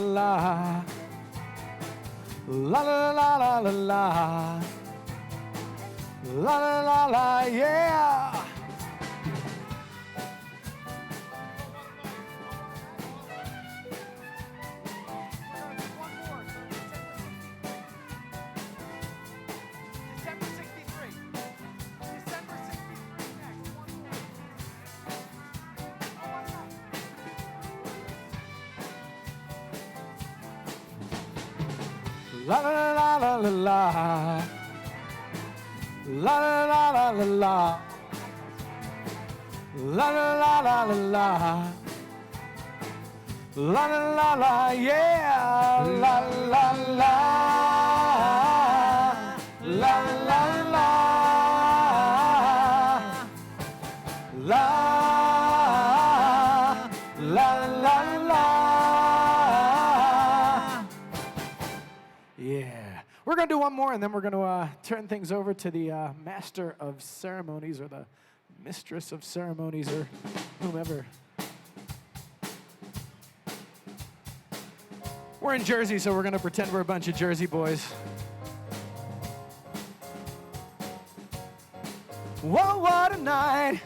la. La la la la la la. La la la la, yeah. La la la la la la. La la la la la la. La la la la la la. La la la la, yeah. La la la. La la la. La la la la. Yeah. We're going to do one more, and then we're going to turn things over to the master of ceremonies, or the mistress of ceremonies, or whomever. We're in Jersey, so we're going to pretend we're a bunch of Jersey boys. Whoa, what a night.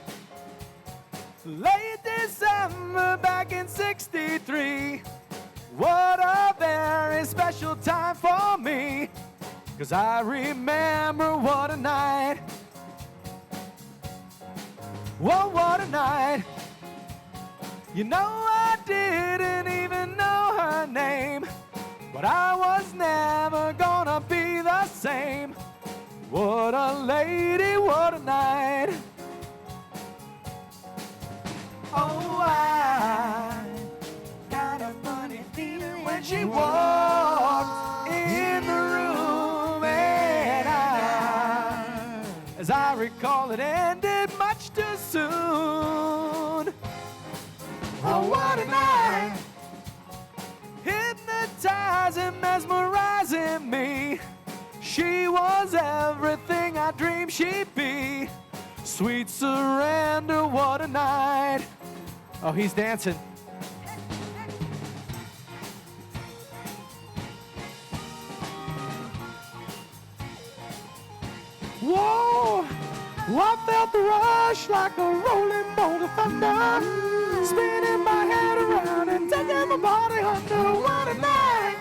Late December back in '63. What a very special time for me, 'cause I remember what a night. Whoa, what a night. You know, I didn't even know her name, but I was never gonna be the same. What a lady, what a night. Oh, I got a funny feeling when she walked in the room, and as I recall, it ended much too soon. Oh, what a night. Hypnotizing, mesmerizing me. She was everything I dreamed she'd be. Sweet surrender, what a night. Oh, he's dancing. Whoa, I felt the rush like a rolling bolt of thunder, spinning my head around and taking my body under. What a night.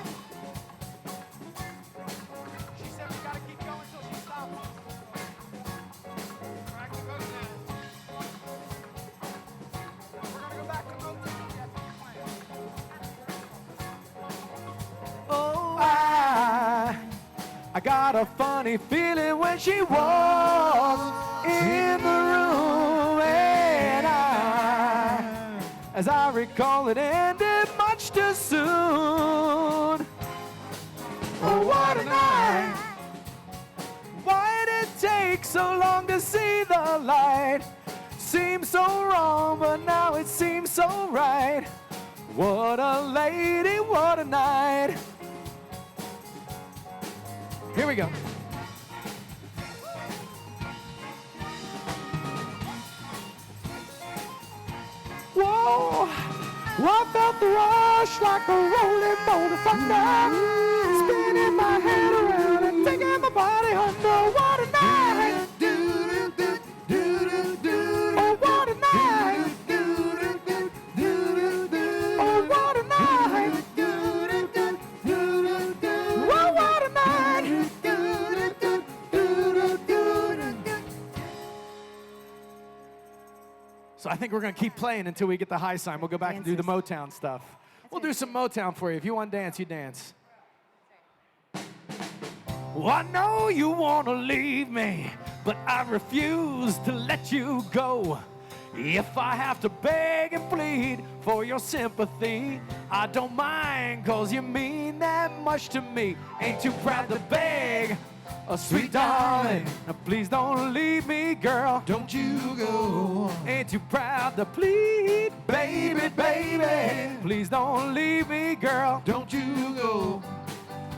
She said we gotta keep going till she stops. We're gonna go back to Motown. Oh, I got a funny feeling when she walked in the room, and as I recall, it ended much too soon. Oh, what a night. Why did it take so long to see the light? Seems so wrong, but now it seems so right. What a lady, what a night. Here we go. Whoa, I felt the rush like a rolling bolt of thunder, spinning my head around and taking my body under. What a night. Oh, what a night. Oh, what a night. Whoa, what a night. So I think we're going to keep playing until we get the high sign. We'll go back and do the Motown stuff. We'll do some Motown for you. If you want to dance, you dance. Well, I know you want to leave me, but I refuse to let you go. If I have to beg and plead for your sympathy, I don't mind, 'cause you mean that much to me. Ain't too proud to beg, oh, sweet darling, now please don't leave me, girl. Don't you go. Ain't too proud to plead, baby, baby, please don't leave me, girl. Don't you go.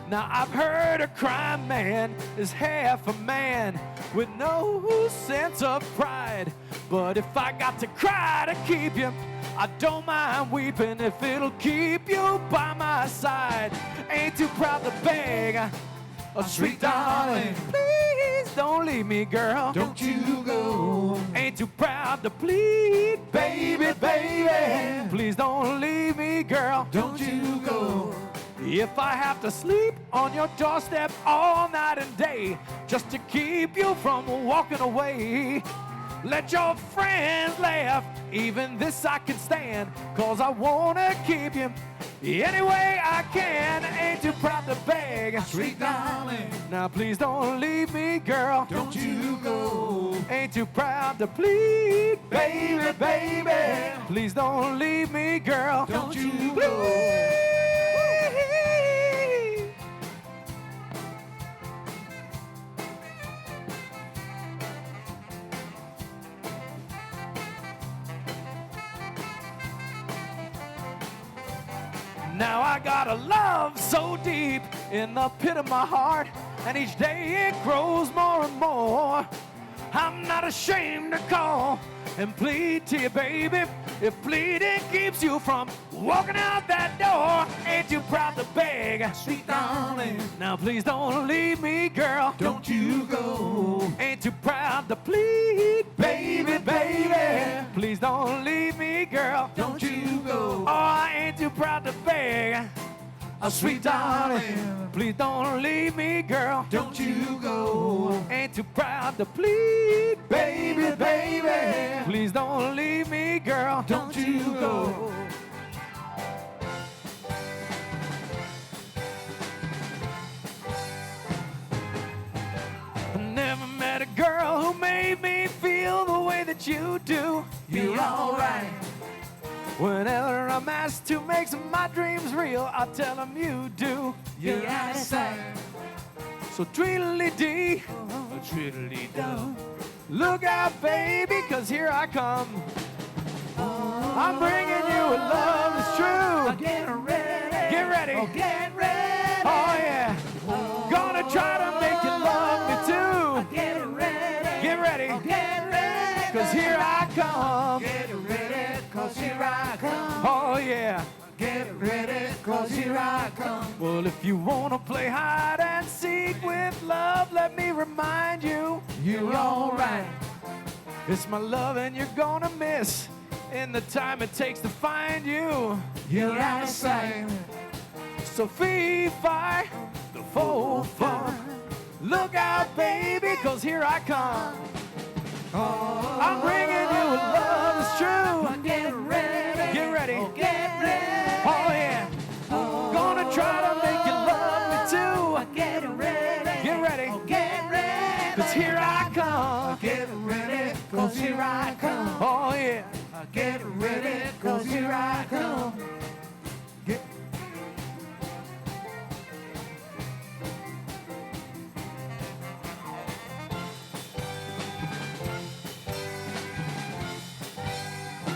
Now I've heard a crying man is half a man with no sense of pride. But if I got to cry to keep you, I don't mind weeping if it'll keep you by my side. too proud to beg. Oh, sweet darling, please don't leave me, girl. Don't you go. Ain't too proud to plead, baby, baby. Please don't leave me, girl. Don't you go. If I have to sleep on your doorstep all night and day just to keep you from walking away, let your friends laugh, even this I can stand, 'cause I wanna keep you any way I can. Ain't too proud to beg, Sweet darling, now please don't leave me, girl. don't you go. Ain't too proud to plead, baby, baby. Please don't leave me, girl. Don't you go. Now I got a love so deep in the pit of my heart, and each day it grows more and more. I'm not ashamed to call and plead to you, baby, if pleading keeps you from walking out that door. Ain't too proud to beg, Sweet darling, now please don't leave me, girl. don't you go. Ain't too proud to plead, baby, baby. Please don't leave me, girl. Don't you go. Oh, I ain't too proud to beg. Oh, sweet darling, please don't leave me, girl. Don't you go. Ain't too proud to plead, baby, baby. Please don't leave me, girl. Don't you go. Never met a girl who made me feel the way that you do. You're alright. Whenever I'm asked to make some of my dreams real, I tell them you do. You're out of sight. So tweedledee, tweedledee-dum. Look out, baby, 'cause here I come. I'm bringing you a love that's true. Get ready. Get ready. Oh, get ready. Oh, yeah. Gonna try to make you love me too. Get ready. Get ready, Oh, get ready. 'cause here I come. Get ready, 'cause here I come. Oh, yeah. Get ready, 'cause here I come. Well, if you wanna play hide and seek with love, let me remind you, You're alright. it's my love and you're gonna miss in the time it takes to find you. You're out of sight. So fee-fi, the fo-fum. Look out, baby, 'cause here I come. I'm bringing you a love that's true. Get ready. Get ready. Oh, get ready. Oh, yeah. Gonna try to make you love me too. Get ready. Get ready. Oh, get ready. 'Cause here I come. Get ready, 'cause here I come. Oh, yeah. Get ready, 'cause here I come. Get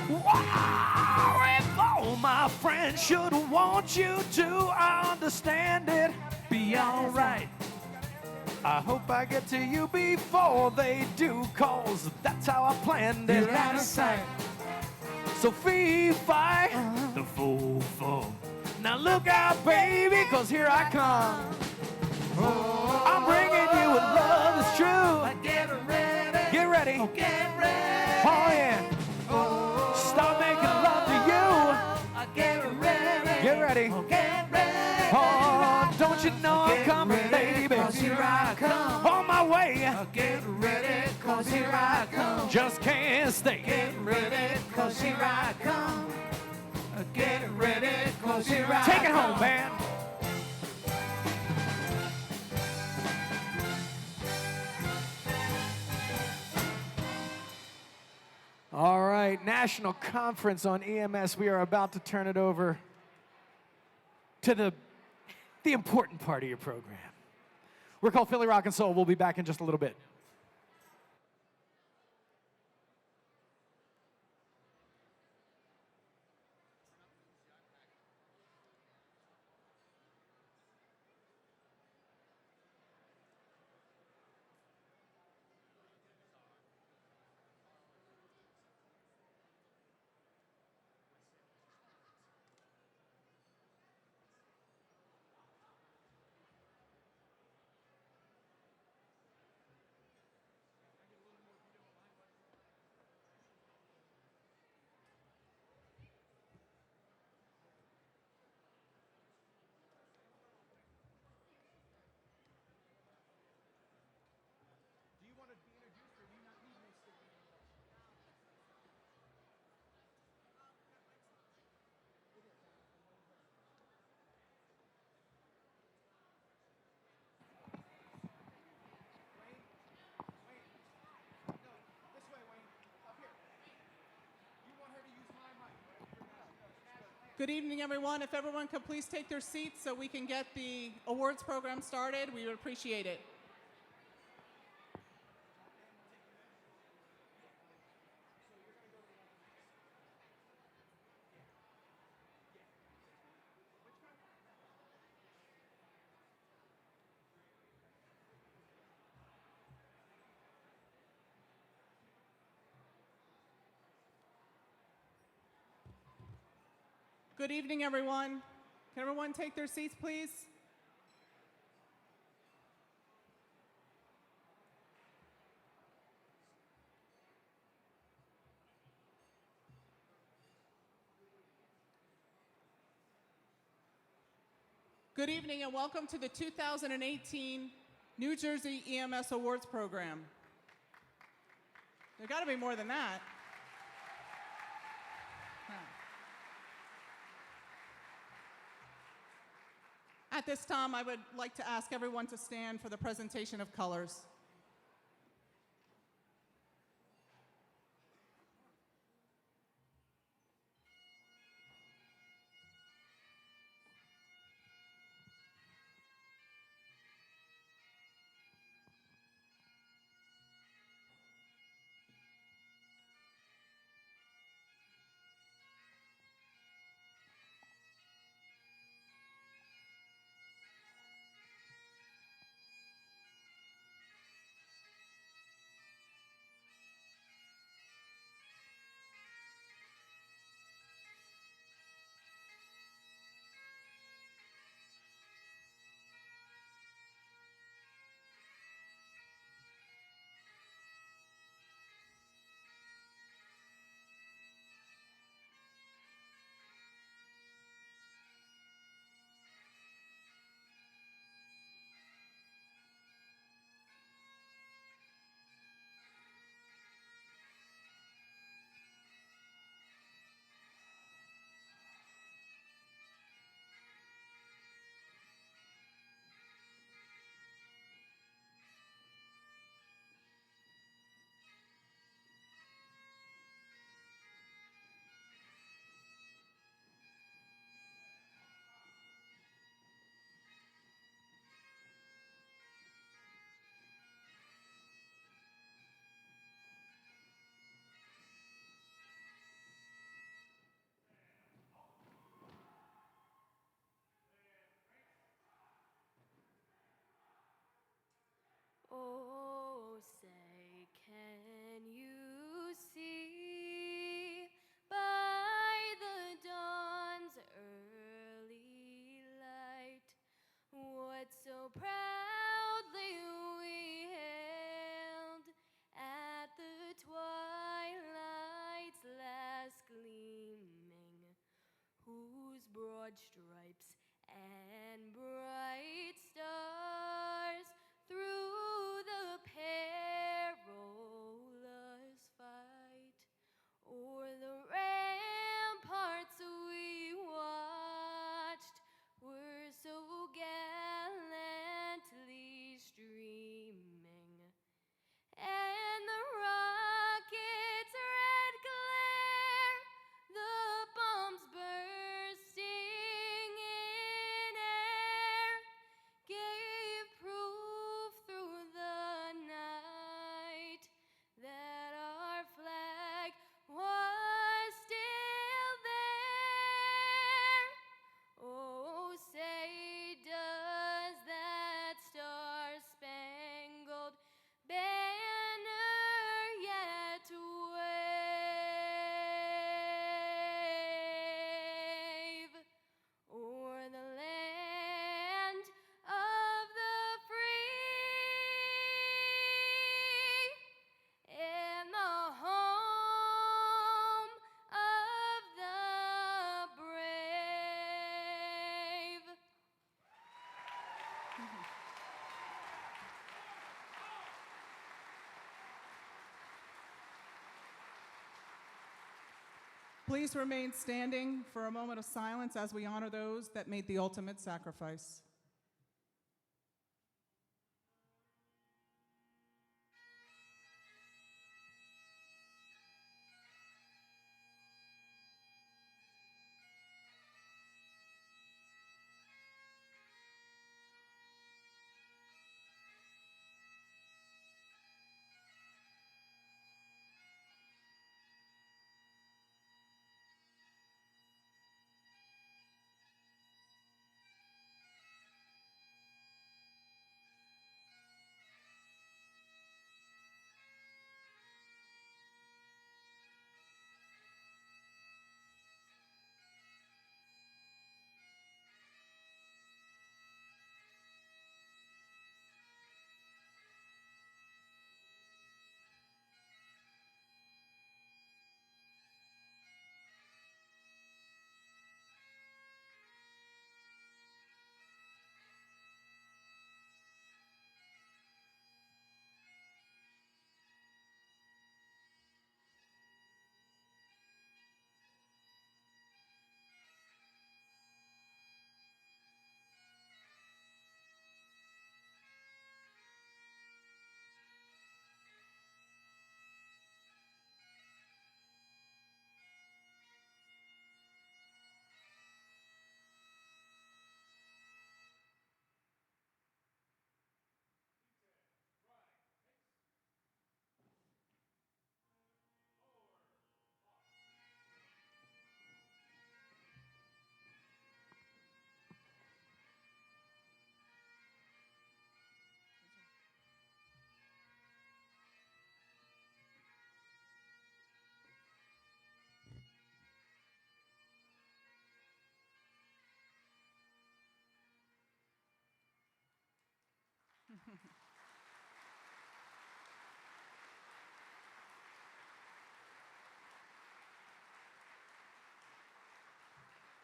Wow, if all my friends should want you to, I understand it. be alright. I hope I get to you before they do, 'cause that's how I planned it. You're out of sight. So fee-fi, the fo-fum. Now look out, baby, 'cause here I come. I'm bringing you a love that's true. Get ready. Get ready. Oh, get ready. Oh, yeah. Start making love to you. Get ready. Get ready. Oh, get ready. Oh, don't you know I'm Get coming, ready, baby? 'cause here I come. On my way. Get ready, 'cause here I come. Just can't stay. Get ready, 'cause here I come. Get ready, 'cause here I come. Take it home, man. All right, National Conference on EMS. We are about to turn it over to the important part of your program. We're called Philly Rock and Soul. We'll be back in just a little bit. Good evening, everyone. If everyone could please take their seats so we can get the awards program started, we would appreciate it. Good evening, everyone. Can everyone take their seats, please? Good evening and welcome to the 2018 New Jersey EMS Awards Program. There got to be more than that. At this time, I would like to ask everyone to stand for the presentation of colors. Oh, say, can you see by the dawn's early light what so proudly we hailed at the twilight's last gleaming, whose broad stripes and bright stars through the perilous fight o'er the ramparts we watched were so gallantly streaming, and the rocket's red glare, the bombs bursting in air, gave proof through the night that our flag was still there. Oh, say, does that star-spangled banner yet wave o'er the land of the free and the home of the brave? Please remain standing for a moment of silence as we honor those that made the ultimate sacrifice.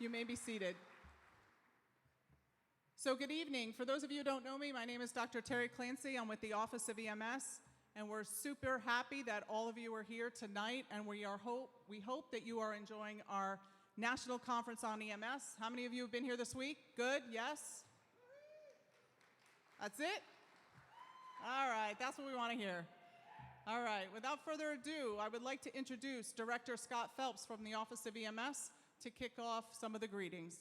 You may be seated. So good evening. For those of you who don't know me, my name is Dr. Terry Clancy. I'm with the Office of EMS, and we're super happy that all of you are here tonight, and we hope that you are enjoying our National Conference on EMS. How many of you have been here this week? Good? Yes? That's it? All right, that's what we want to hear. All right, without further ado, I would like to introduce Director Scott Phelps from the Office of EMS to kick off some of the greetings.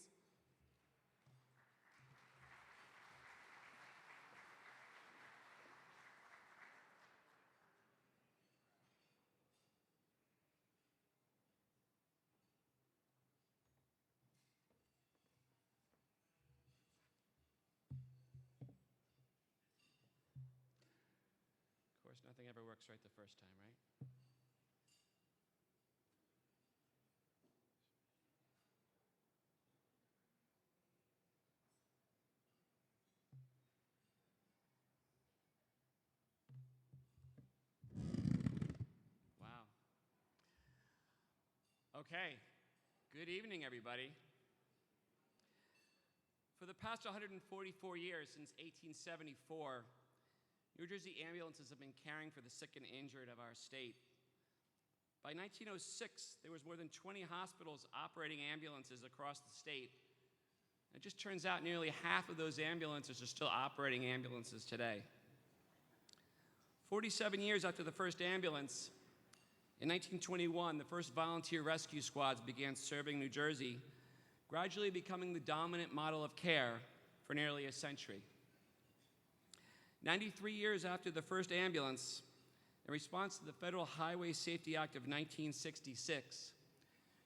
Of course, nothing ever works right the first time, right? Wow. Okay. Good evening, everybody. For the past 144 years, since 1874, New Jersey ambulances have been caring for the sick and injured of our state. By 1906, there was more than 20 hospitals operating ambulances across the state. It just turns out nearly half of those ambulances are still operating ambulances today. 47 years after the first ambulance, in 1921, the first volunteer rescue squads began serving New Jersey, gradually becoming the dominant model of care for nearly a century. 93 years after the first ambulance, in response to the Federal Highway Safety Act of 1966,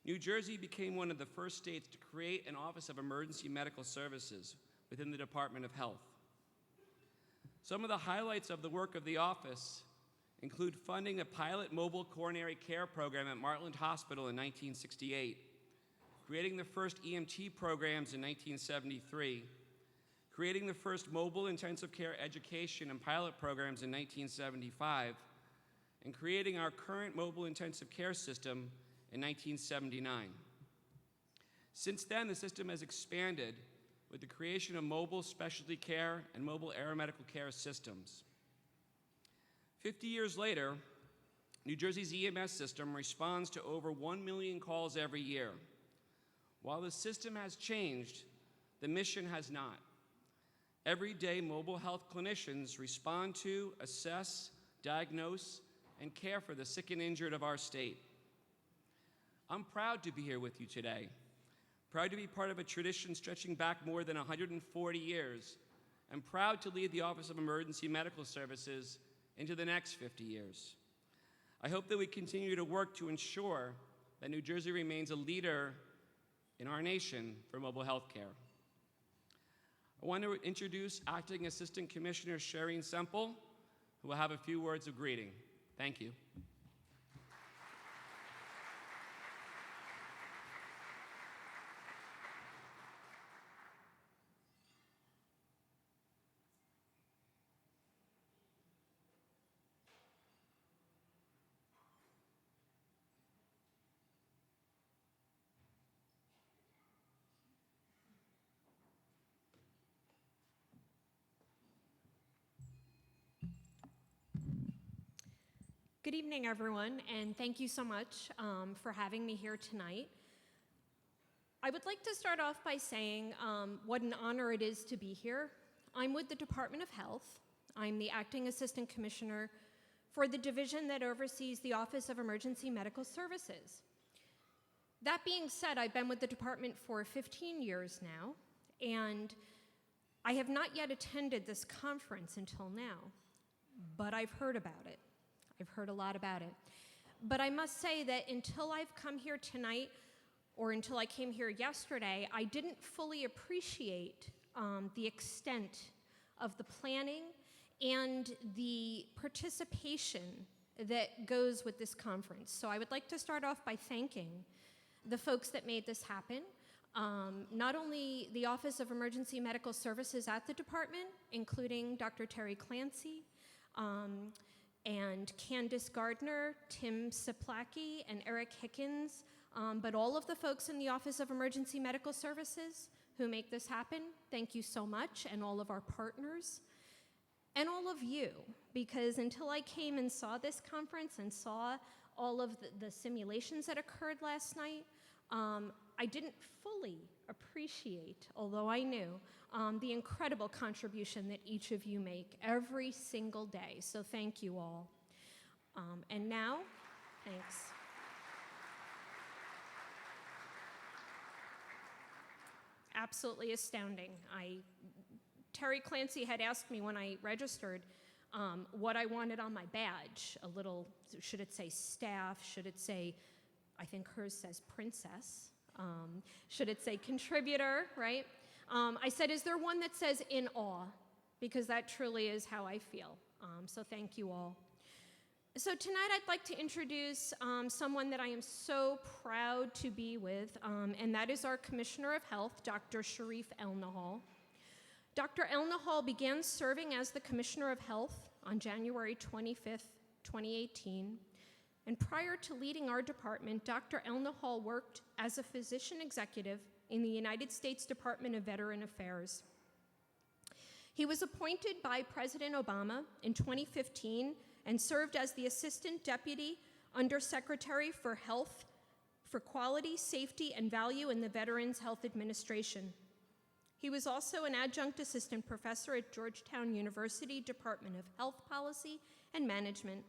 New Jersey became one of the first states to create an Office of Emergency Medical Services within the Department of Health. Some of the highlights of the work of the office include funding a pilot mobile coronary care program at Martland Hospital in 1968, creating the first EMT programs in 1973, creating the first mobile intensive care education and pilot programs in 1975, and creating our current mobile intensive care system in 1979. Since then, the system has expanded with the creation of mobile specialty care and mobile aeromedical care systems. 50 years later, New Jersey's EMS system responds to over 1 million calls every year. While the system has changed, the mission has not. Every day, mobile health clinicians respond to, assess, diagnose, and care for the sick and injured of our state. I'm proud to be here with you today. Proud to be part of a tradition stretching back more than 140 years, and proud to lead the Office of Emergency Medical Services into the next 50 years. I hope that we continue to work to ensure that New Jersey remains a leader in our nation for mobile health care. I want to introduce Acting Assistant Commissioner Shireen Semple, who will have a few words of greeting. Thank you. Good evening, everyone, and thank you so much for having me here tonight. I would like to start off by saying what an honor it is to be here. I'm with the Department of Health. I'm the Acting Assistant Commissioner for the division that oversees the Office of Emergency Medical Services. That being said, I've been with the department for 15 years now, and I have not yet attended this conference until now, but I've heard about it. I've heard a lot about it. But I must say that until I've come here tonight, or until I came here yesterday, I didn't fully appreciate the extent of the planning and the participation that goes with this conference. So I would like to start off by thanking the folks that made this happen. Not only the Office of Emergency Medical Services at the department, including Dr. Terry Clancy, and Candace Gardner, Tim Siplacki, and Eric Hickens, but all of the folks in the Office of Emergency Medical Services who make this happen, thank you so much, and all of our partners, and all of you, because until I came and saw this conference and saw all of the simulations that occurred last night, I didn't fully appreciate, although I knew, the incredible contribution that each of you make every single day. So thank you all. And now, thanks. Absolutely astounding. Terry Clancy had asked me when I registered what I wanted on my badge. A little, should it say staff? Should it say, I think hers says princess. Should it say contributor, right? I said, is there one that says in awe? Because that truly is how I feel. So thank you all. So tonight I'd like to introduce someone that I am so proud to be with, and that is our Commissioner of Health, Dr. Sharif El-Nahal. Dr. El-Nahal began serving as the Commissioner of Health on January 25th, 2018. And prior to leading our department, Dr. El-Nahal worked as a physician executive in the United States Department of Veteran Affairs. He was appointed by President Obama in 2015 and served as the Assistant Deputy Undersecretary for Health for Quality, Safety, and Value in the Veterans Health Administration. He was also an adjunct assistant professor at Georgetown University Department of Health Policy and Management.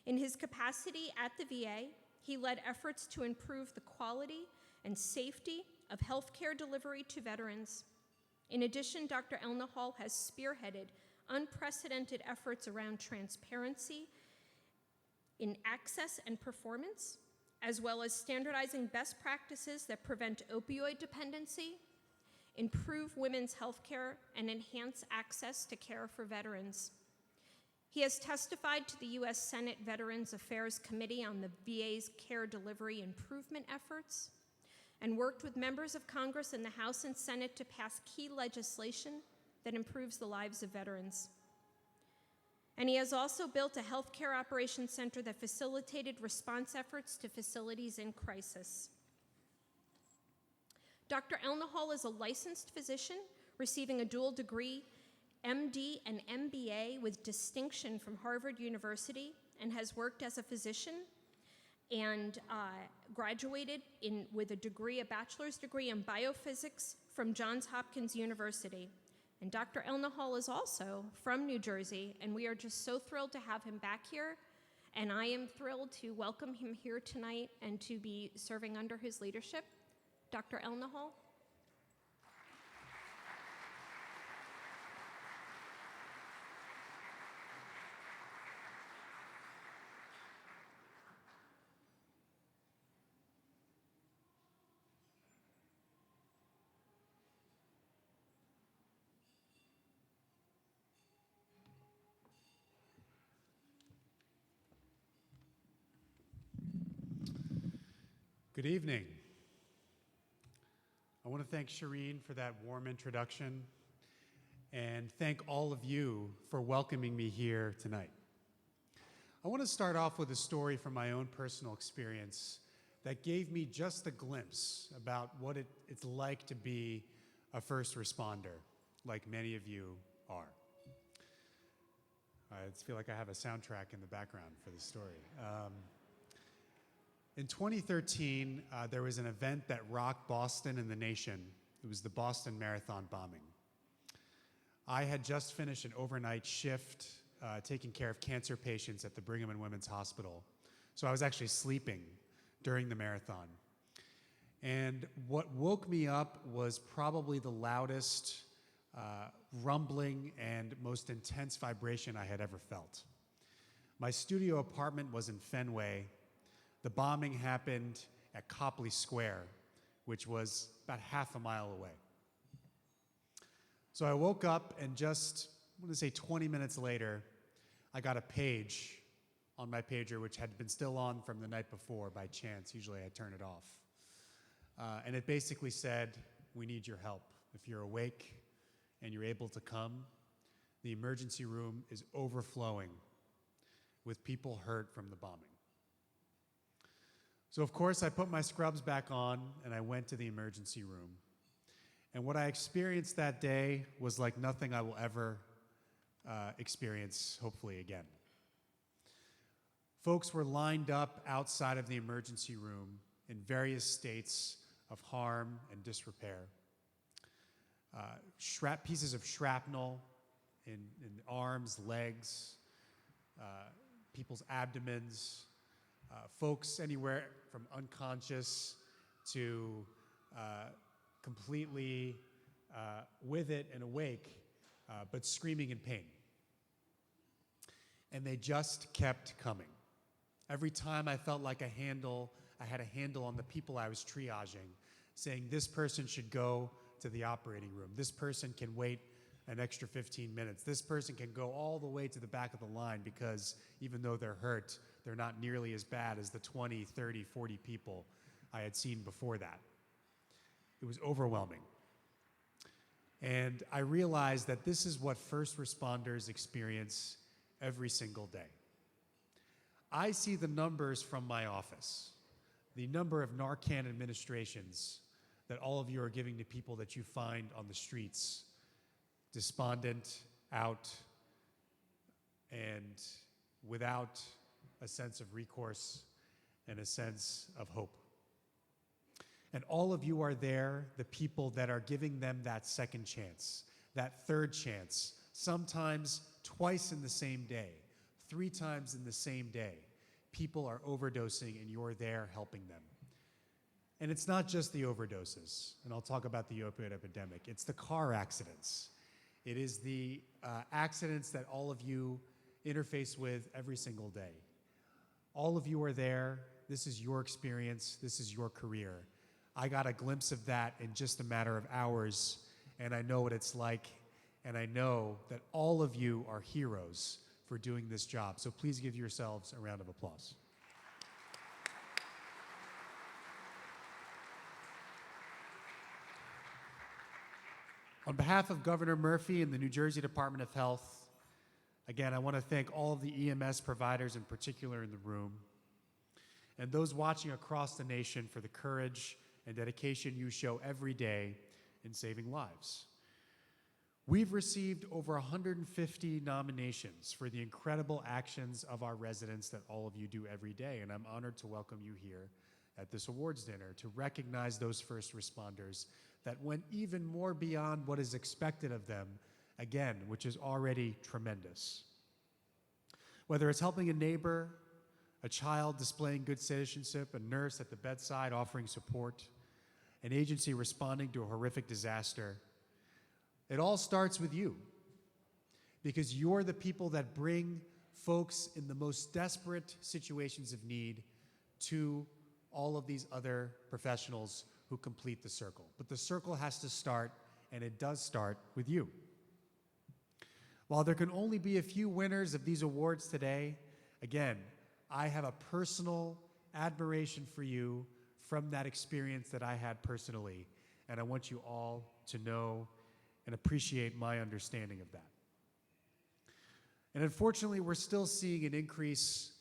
In his capacity at the VA, he led efforts to improve the quality and safety of healthcare delivery to veterans. In addition, Dr. El-Nahal has spearheaded unprecedented efforts around transparency in access and performance, as well as standardizing best practices that prevent opioid dependency, improve women's health care, and enhance access to care for veterans. He has testified to the U.S. Senate Veterans Affairs Committee on the VA's care delivery improvement efforts, and worked with members of Congress in the House and Senate to pass key legislation that improves the lives of veterans. And he has also built a healthcare operations center that facilitated response efforts to facilities in crisis. Dr. El-Nahal is a licensed physician receiving a dual degree, MD and MBA with distinction from Harvard University, and has worked as a physician and graduated with a bachelor's degree in biophysics from Johns Hopkins University. And Dr. El-Nahal is also from New Jersey, and we are just so thrilled to have him back here. And I am thrilled to welcome him here tonight and to be serving under his leadership. Dr. El-Nahal. Good evening. I want to thank Shireen for that warm introduction and thank all of you for welcoming me here tonight. I want to start off with a story from my own personal experience that gave me just a glimpse about what it's like to be a first responder, like many of you are. I feel like I have a soundtrack in the background for the story. In 2013, there was an event that rocked Boston and the nation. It was the Boston Marathon bombing. I had just finished an overnight shift taking care of cancer patients at the Brigham and Women's Hospital. So I was actually sleeping during the marathon. And what woke me up was probably the loudest rumbling and most intense vibration I had ever felt. My studio apartment was in Fenway. The bombing happened at Copley Square, which was about half a mile away. So I woke up and just, I'm going to say 20 minutes later, I got a page on my pager, which had been still on from the night before by chance. Usually I turn it off. And it basically said, we need your help. If you're awake and you're able to come, the emergency room is overflowing with people hurt from the bombing. So of course I put my scrubs back on and I went to the emergency room. And what I experienced that day was like nothing I will ever experience, hopefully, again. Folks were lined up outside of the emergency room in various states of harm and disrepair. Pieces of shrapnel in arms, legs, people's abdomens, folks anywhere from unconscious to completely with it and awake, but screaming in pain. And they just kept coming. Every time I felt like I had a handle on the people I was triaging, saying this person should go to the operating room. This person can wait an extra 15 minutes. This person can go all the way to the back of the line because even though they're hurt, they're not nearly as bad as the 20, 30, 40 people I had seen before that. It was overwhelming. And I realized that this is what first responders experience every single day. I see the numbers from my office, the number of Narcan administrations that all of you are giving to people that you find on the streets, despondent, out, and without a sense of recourse and a sense of hope. And all of you are there, the people that are giving them that second chance, that third chance, sometimes twice in the same day, 3 times in the same day. People are overdosing and you're there helping them. And it's not just the overdoses, and I'll talk about the opioid epidemic. It's the car accidents. It is the accidents that all of you interface with every single day. All of you are there. This is your experience. This is your career. I got a glimpse of that in just a matter of hours, and I know what it's like, and I know that all of you are heroes for doing this job. So please give yourselves a round of applause. On behalf of Governor Murphy and the New Jersey Department of Health, again, I want to thank all of the EMS providers in particular in the room, and those watching across the nation for the courage and dedication you show every day in saving lives. We've received over 150 nominations for the incredible actions of our residents that all of you do every day, and I'm honored to welcome you here at this awards dinner to recognize those first responders that went even more beyond what is expected of them, again, which is already tremendous. Whether it's helping a neighbor, a child displaying good citizenship, a nurse at the bedside offering support, an agency responding to a horrific disaster, it all starts with you, because you're the people that bring folks in the most desperate situations of need to all of these other professionals who complete the circle. But the circle has to start, and it does start with you. While there can only be a few winners of these awards today, again, I have a personal admiration for you from that experience that I had personally, and I want you all to know and appreciate my understanding of that. And unfortunately, we're still seeing an increase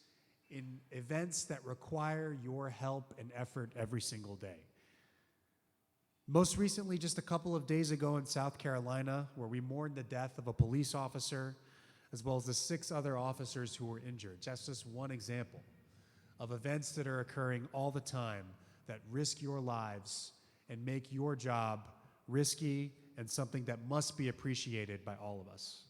in events that require your help and effort every single day. Most recently, just a couple of days ago in South Carolina, where we mourned the death of a police officer, as well as the 6 other officers who were injured. That's just one example of events that are occurring all the time that risk your lives and make your job risky and something that must be appreciated by all of us.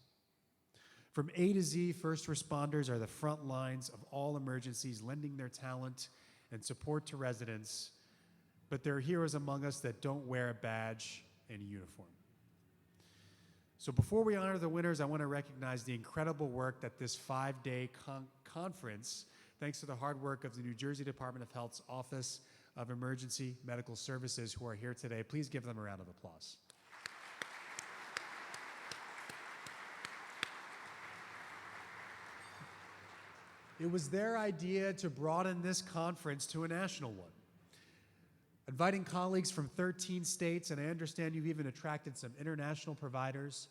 From A to Z, first responders are the front lines of all emergencies, lending their talent and support to residents, but there are heroes among us that don't wear a badge and a uniform. So before we honor the winners, I want to recognize the incredible work that this 5-day conference, thanks to the hard work of the New Jersey Department of Health's Office of Emergency Medical Services, who are here today. Please give them a round of applause. It was their idea to broaden this conference to a national one. Inviting colleagues from 13 states, and I understand you've even attracted some international providers.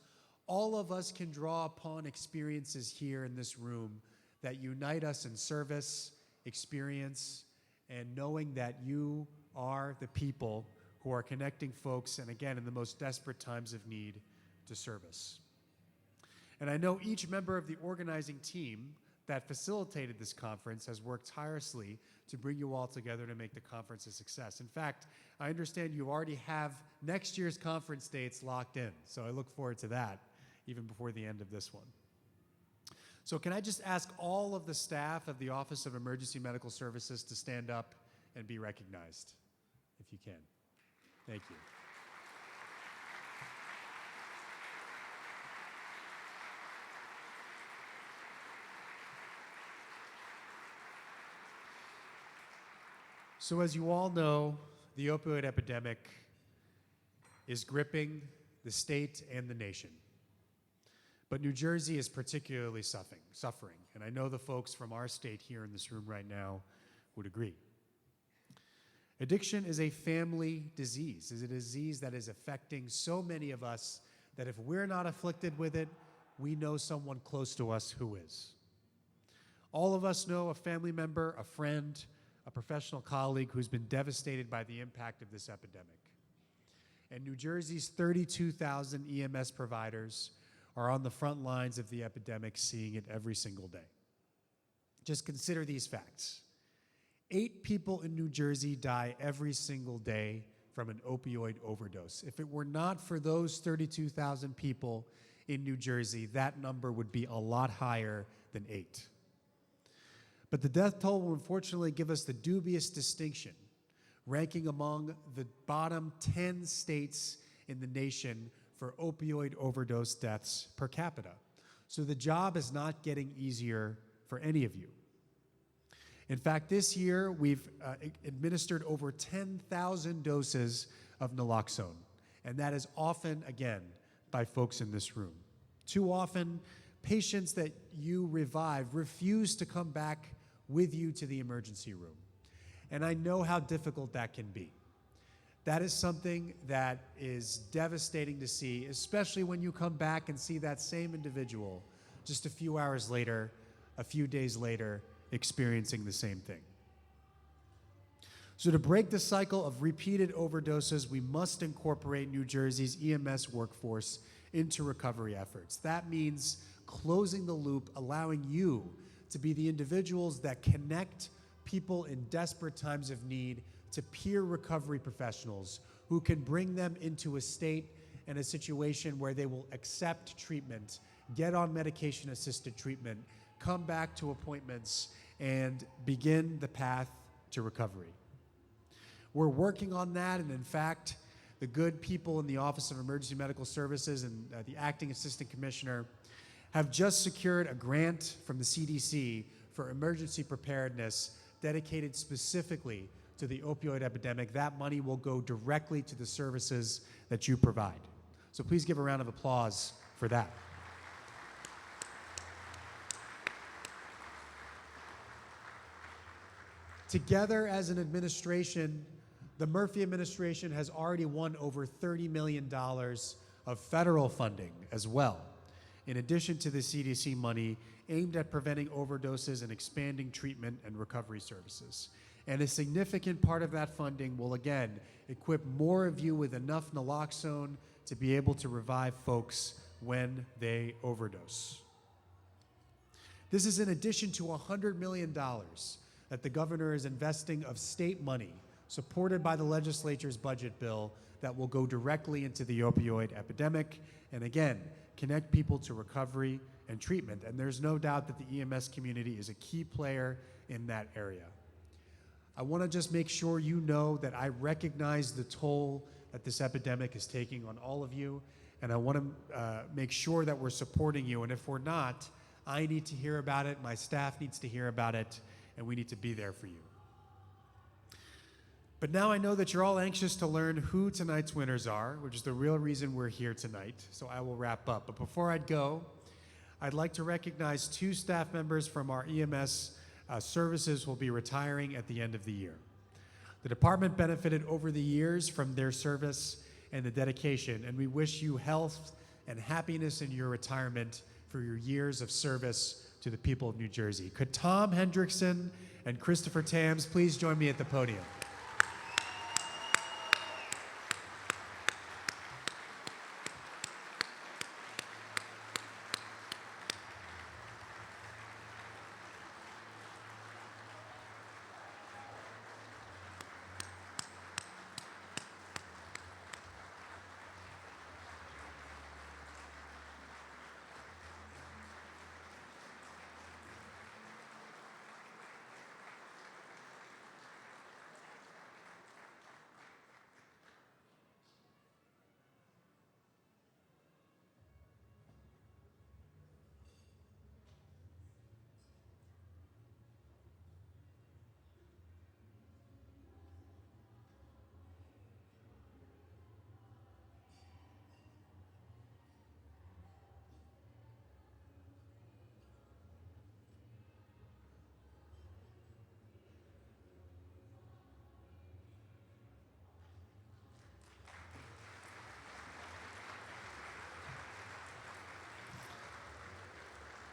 All of us can draw upon experiences here in this room that unite us in service, experience, and knowing that you are the people who are connecting folks, and again, in the most desperate times of need, to service. And I know each member of the organizing team that facilitated this conference has worked tirelessly to bring you all together to make the conference a success. In fact, I understand you already have next year's conference dates locked in, so I look forward to that even before the end of this one. So can I just ask all of the staff of the Office of Emergency Medical Services to stand up and be recognized, if you can. Thank you. So as you all know, the opioid epidemic is gripping the state and the nation. But New Jersey is particularly suffering, and I know the folks from our state here in this room right now would agree. Addiction is a family disease. It's a disease that is affecting so many of us that if we're not afflicted with it, we know someone close to us who is. All of us know a family member, a friend, a professional colleague who's been devastated by the impact of this epidemic. And New Jersey's 32,000 EMS providers are on the front lines of the epidemic, seeing it every single day. Just consider these facts. 8 people in New Jersey die every single day from an opioid overdose. If it were not for those 32,000 people in New Jersey, that number would be a lot higher than 8. But the death toll will unfortunately give us the dubious distinction, ranking among the bottom 10 states in the nation for opioid overdose deaths per capita. So the job is not getting easier for any of you. In fact, this year we've administered over 10,000 doses of naloxone, and that is often, again, by folks in this room. Too often, patients that you revive refuse to come back with you to the emergency room. And I know how difficult that can be. That is something that is devastating to see, especially when you come back and see that same individual just a few hours later, a few days later, experiencing the same thing. So to break the cycle of repeated overdoses, we must incorporate New Jersey's EMS workforce into recovery efforts. That means closing the loop, allowing you to be the individuals that connect people in desperate times of need to peer recovery professionals who can bring them into a state and a situation where they will accept treatment, get on medication-assisted treatment, come back to appointments, and begin the path to recovery. We're working on that, and in fact, the good people in the Office of Emergency Medical Services and the Acting Assistant Commissioner have just secured a grant from the CDC for emergency preparedness dedicated specifically to the opioid epidemic. That money will go directly to the services that you provide. So please give a round of applause for that. Together as an administration, the Murphy administration has already won over $30 million of federal funding as well, in addition to the CDC money aimed at preventing overdoses and expanding treatment and recovery services. And a significant part of that funding will, again, equip more of you with enough naloxone to be able to revive folks when they overdose. This is in addition to $100 million that the governor is investing of state money, supported by the legislature's budget bill, that will go directly into the opioid epidemic, and again, connect people to recovery and treatment. And there's no doubt that the EMS community is a key player in that area. I want to just make sure you know that I recognize the toll that this epidemic is taking on all of you, and I want to make sure that we're supporting you. And if we're not, I need to hear about it, my staff needs to hear about it, and we need to be there for you. But now I know that you're all anxious to learn who tonight's winners are, which is the real reason we're here tonight, so I will wrap up. But before I'd go, I'd like to recognize 2 staff members from our EMS services who will be retiring at the end of the year. The department benefited over the years from their service and the dedication, and we wish you health and happiness in your retirement for your years of service to the people of New Jersey. Could Tom Hendrickson and Christopher Tams please join me at the podium?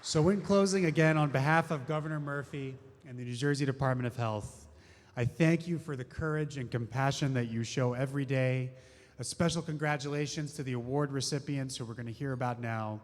So in closing, again, on behalf of Governor Murphy and the New Jersey Department of Health, I thank you for the courage and compassion that you show every day. A special congratulations to the award recipients who we're going to hear about now.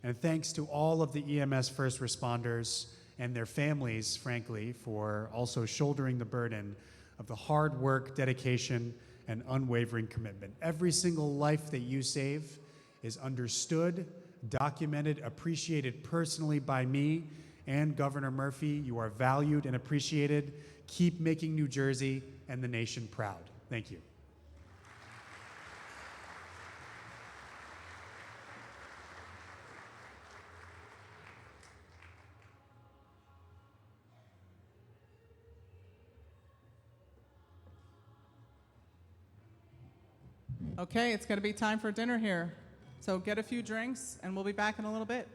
And thanks to all of the EMS first responders and their families, frankly, for also shouldering the burden of the hard work, dedication, and unwavering commitment. Every single life that you save is understood, documented, appreciated personally by me and Governor Murphy. You are valued and appreciated. Keep making New Jersey and the nation proud. Thank you. Okay, it's going to be time for dinner here. So get a few drinks, and we'll be back in a little bit.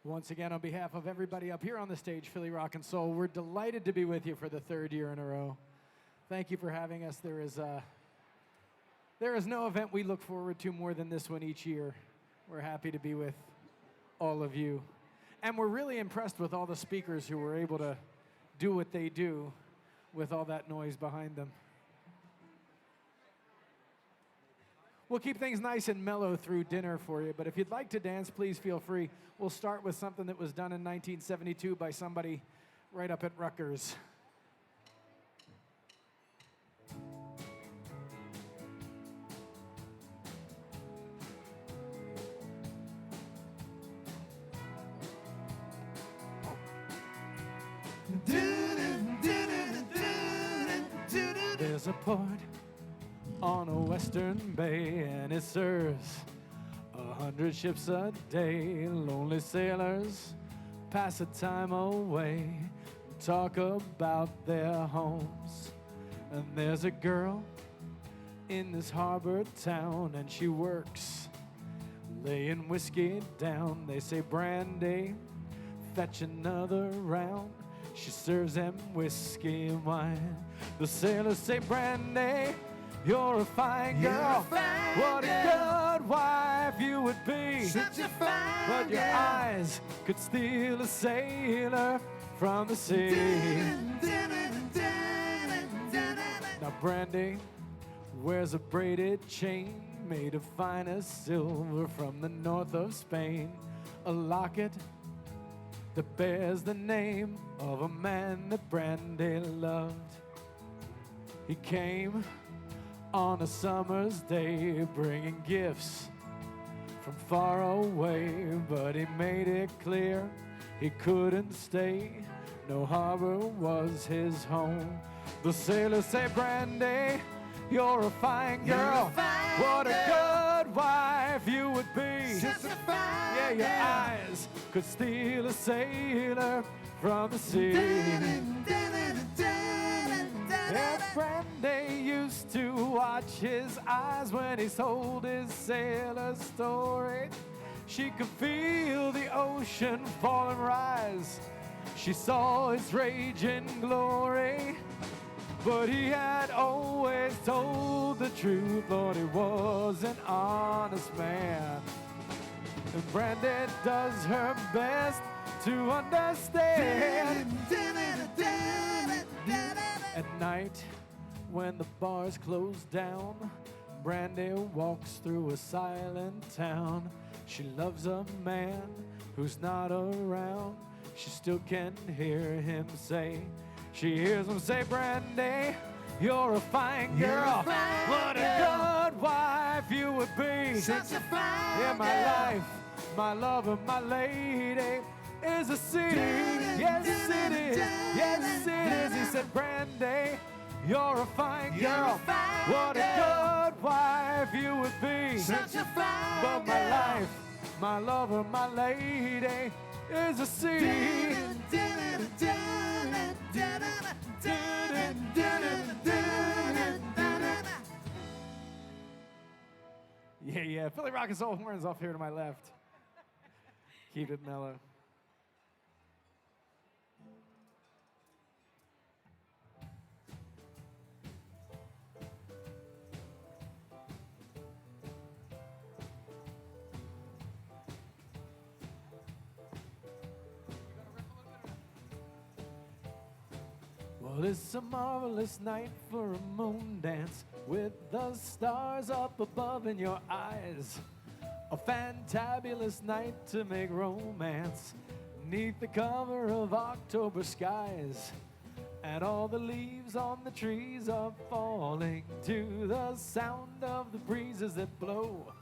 Once again, on behalf of everybody up here on the stage, Philly Rock and Soul, we're delighted to be with you for the third year in a row. Thank you for having us. There is no event we look forward to more than this one each year. We're happy to be with all of you. And we're really impressed with all the speakers who were able to do what they do with all that noise behind them. We'll keep things nice and mellow through dinner for you, but if you'd like to dance, please feel free. We'll start with something that was done in 1972 by somebody right up at Rutgers. There's a port on a western bay, and it serves 100 ships a day. Lonely sailors pass the time away, talk about their homes. And there's a girl in this harbor town, and she works laying whiskey down. They say, Brandy, fetch another round. She serves him whiskey and wine. The sailors say, Brandy, you're a fine girl. What a good wife you would be. Such a fine But your girl. eyes could steal a sailor from the sea. Now Brandy wears a braided chain made of finest silver from the north of Spain. A locket that bears the name of a man that Brandy loved. He came on a summer's day bringing gifts from far away, but he made it clear he couldn't stay. No harbor was his home. The sailors say, Brandy, you're a fine girl. What a good wife you would be. Yeah, your eyes could steal a sailor from the sea. Yeah, Brandy used to watch his eyes when he told his sailor story. She could feel the ocean fall and rise. She saw its raging glory. But he had always told the truth, Lord, he was an honest man. And Brandy does her best to understand. At night, when the bars close down, Brandy walks through a silent town. She loves a man who's not around. She still can hear him say, she hears him say, Brandy, you're a fine girl. What a good wife you would be. Yeah, my life, my love, and my lady is a city. Yes, it is. Yes, it is. He said, Brandy, you're a fine girl. What a good wife you would be. But my life, my love, and my lady is a city. Yeah. Philly Rock and Soul horns off here to my left. Keep it mellow. Well, it's a marvelous night for a moon dance with the stars up above in your eyes. A fantabulous night to make romance neath the cover of October skies. And all the leaves on the trees are falling to the sound of the breezes that blow.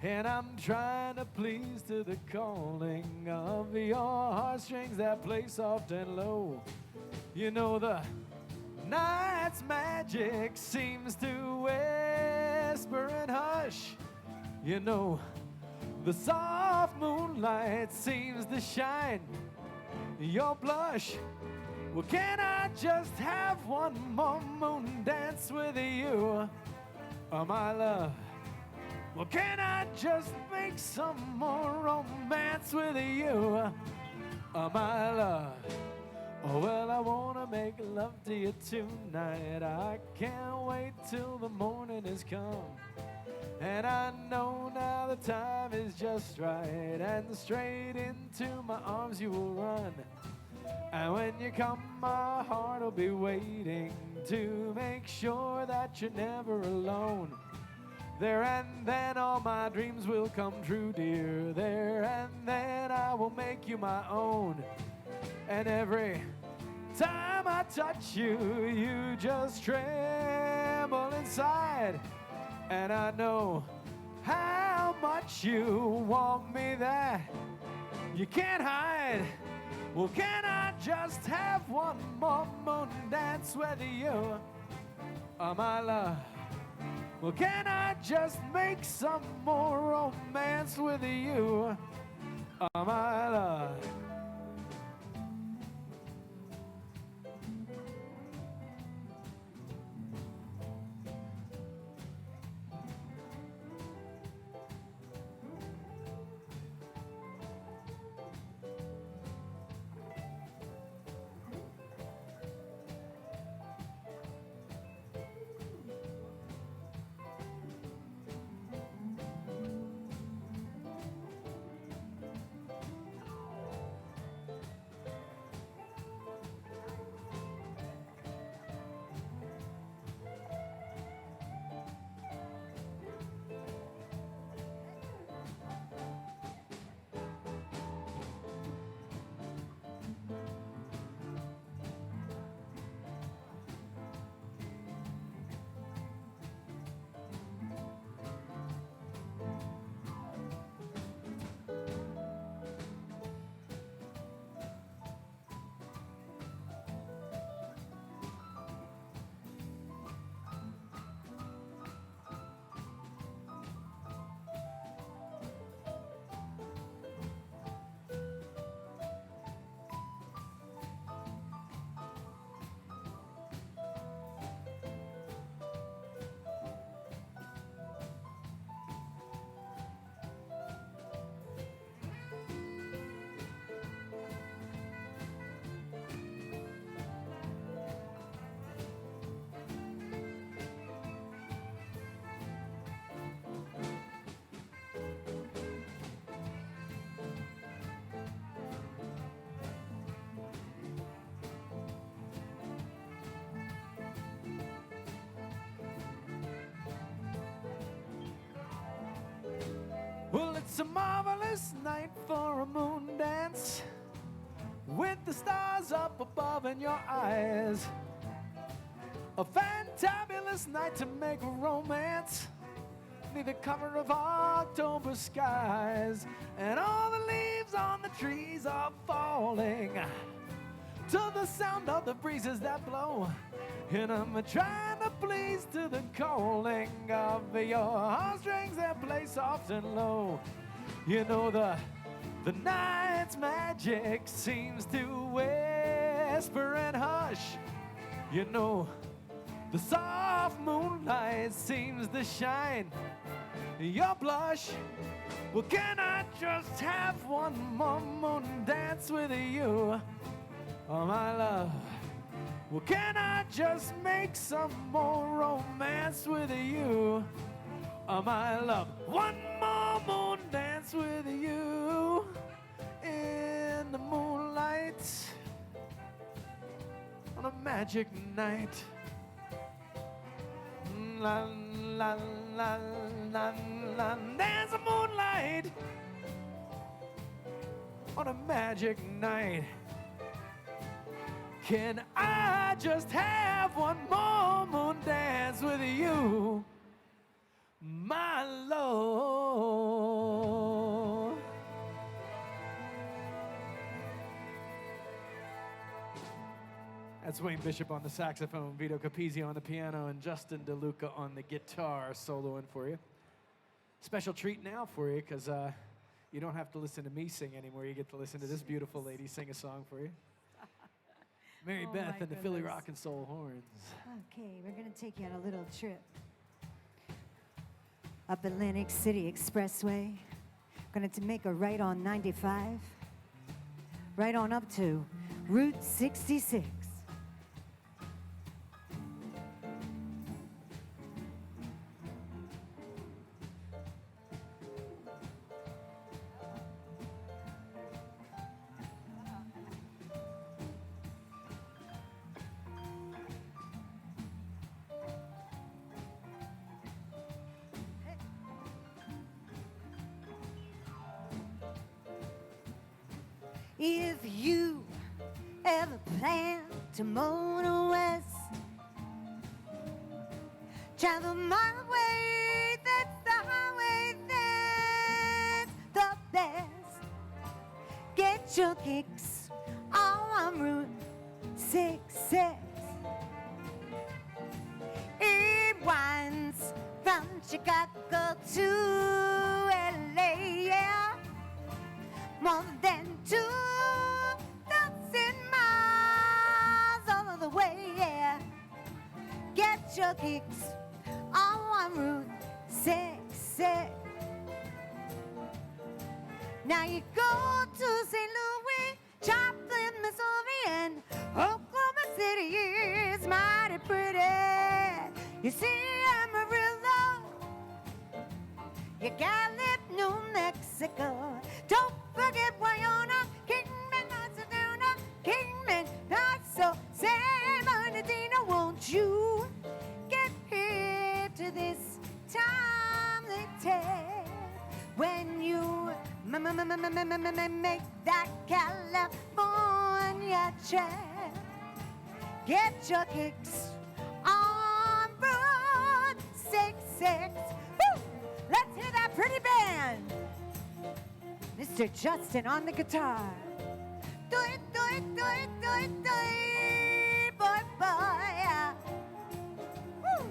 And I'm trying to please to the calling of your heartstrings that play soft and low. You know the night's magic seems to whisper and hush. You know the soft moonlight seems to shine your blush. Well, can I just have one more moon dance with you, oh my love? Well, can I just make some more romance with you, oh my love? Oh, well, I wanna make love to you tonight. I can't wait till the morning has come. And I know now the time is just right, and straight into my arms you will run. And when you come, my heart will be waiting to make sure that you're never alone. There and then all my dreams will come true, dear. There and then I will make you my own. And every time I touch you, you just tremble inside. And I know how much you want me that you can't hide. Well, can I just have one more moon dance with you, oh my love? Well, can I just make some more romance with you, oh my love? It's a marvelous night for a moon dance, with the stars up above in your eyes. A fantabulous night to make romance, neath the cover of October skies. And all the leaves on the trees are falling to the sound of the breezes that blow. And I'm trying to please to the calling of your heartstrings that play soft and low. You know the night's magic seems to whisper and hush. You know the soft moonlight seems to shine your blush. Well, can I just have one more moon dance with you, oh my love? Well, can I just make some more romance with you, oh my love? One more moon dance with you in the moonlight on a magic night. La la la la la, there's a moonlight on a magic night. Can I just have one more moon dance with you, my love? That's Wayne Bishop on the saxophone, Vito Capizzi on the piano, and Justin DeLuca on the guitar soloing for you. Special treat now for you, because you don't have to listen to me sing anymore. You get to listen to this beautiful lady sing a song for you. Mary Oh, Beth my and the Philly goodness. Rock and Soul Horns. Okay, we're going to take you on a little trip. Up Atlantic City Expressway. Going to make a right on 95. Right on up to Route 66. If you ever plan to motor west, travel my way, that's the highway, that's the best. Get your kicks on Route 66. It winds from Chicago to LA, yeah. More than 2,000 miles all of the way, yeah. Get your kicks on Route 66. Now you go to St. Louis, Joplin, Missouri, and Oklahoma City is mighty pretty. You see Amarillo, you Gallup, New Mexico. Don't forget Wyona, Kingman, Sedona, Kingman, Paso, San Bernardino. Won't you get here to this timely tale when you make that California trip? Get your kicks on Route 66. Woo! Let's hear that pretty band. Mr. Justin on the guitar. Do it, do it, do it, do it, do it, boy, boy. Yeah. Woo.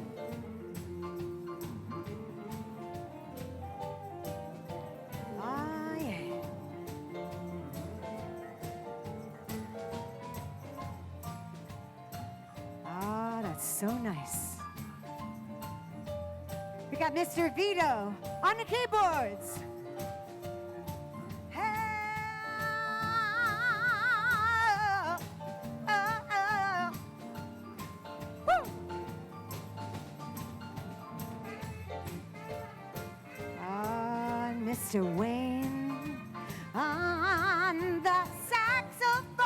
Oh, yeah. Oh, that's so nice. We got Mr. Vito on the keyboards. Mr. Wayne on the saxophone.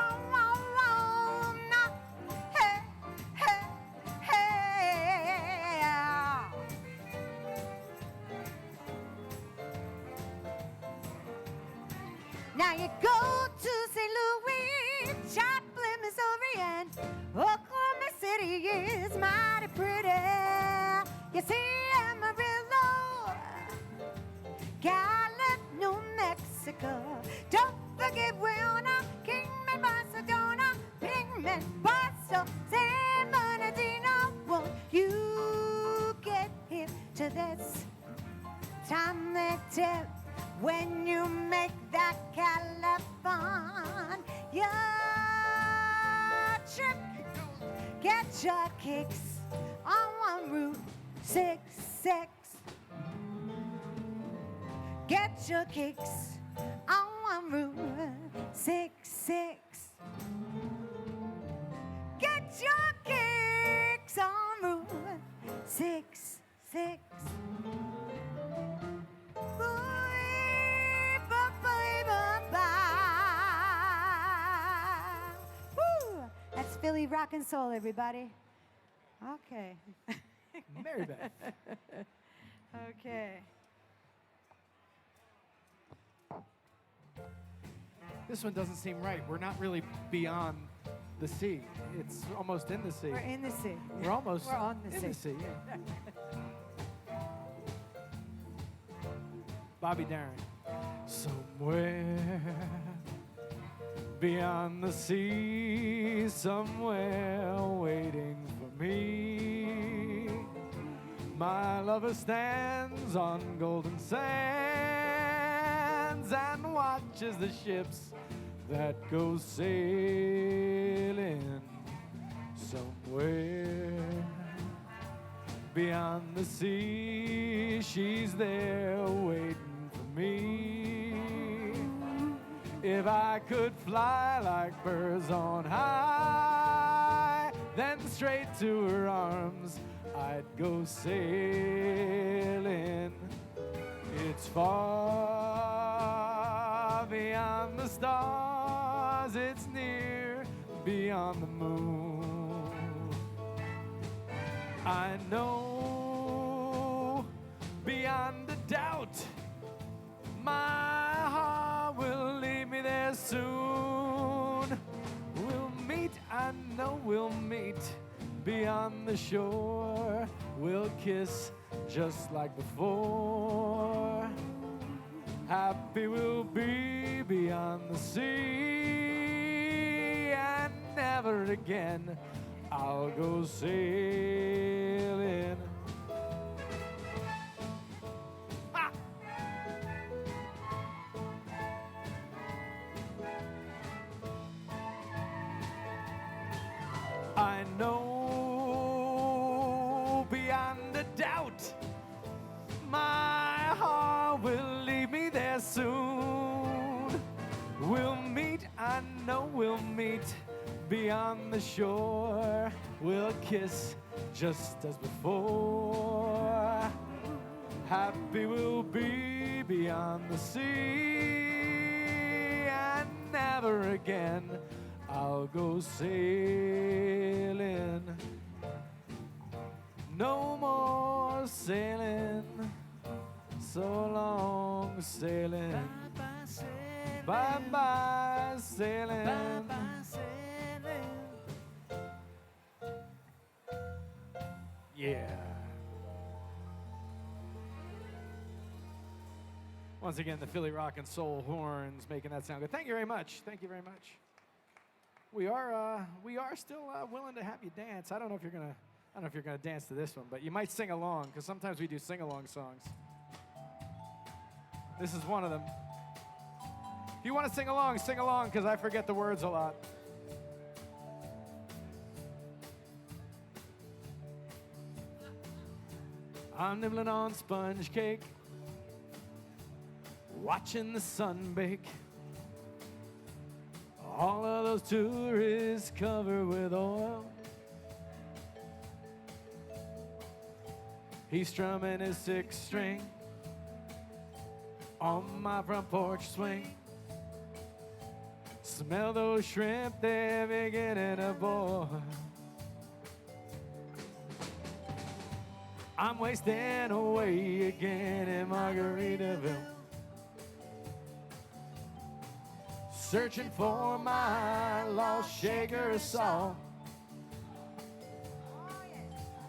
Hey, hey, hey. Now you go to St. Louis, Joplin, Missouri, and Oklahoma City is mighty pretty. You see Amarillo, Gallup, New Mexico. Don't forget Winona, Kingman, Barcelona, Pingman, Boston, San Bernardino. Won't you get hip to this? Time they tip when you make that California trip. Get your kicks on Route 66. Get your kicks on Route 66. Get your kicks on Route 66. Woo! That's Philly rock and soul, everybody. Okay. Mary Beth. Okay. This one doesn't seem right. We're not really beyond the sea. It's almost in the sea. We're in the sea. We're almost We're on the in sea. the sea. Yeah. Bobby Darin. Somewhere beyond the sea, somewhere waiting for me, my lover stands on golden sands and watches the ships that go sailing. Somewhere beyond the sea, she's there waiting for me. If I could fly like birds on high, then straight to her arms I'd go sailing. It's far beyond the stars, it's near beyond the moon. I know beyond a doubt my heart will lead me there soon. We'll meet, I know we'll meet beyond the shore. We'll kiss just like before. Happy we'll be beyond the sea, and never again I'll go sailing. I know beyond a doubt my heart will lead me there soon. We'll meet, I know we'll meet beyond the shore. We'll kiss just as before. Happy we'll be beyond the sea, and never again I'll go sailing. No more sailing, so long sailing. Bye-bye sailing. Bye-bye sailing. Yeah. Once again, the Philly Rock and Soul horns making that sound good. Thank you very much. Thank you very much. We are still willing to have you dance. I don't know if you're gonna dance to this one, but you might sing along, because sometimes we do sing-along songs. This is one of them. If you want to sing along, because I forget the words a lot. I'm nibbling on sponge cake, watching the sun bake. All of those tourists covered with oil. He's strumming his sixth string on my front porch swing. Smell those shrimp, they're beginning to boil. I'm wasting away again in Margaritaville. searching for my lost shaker of salt.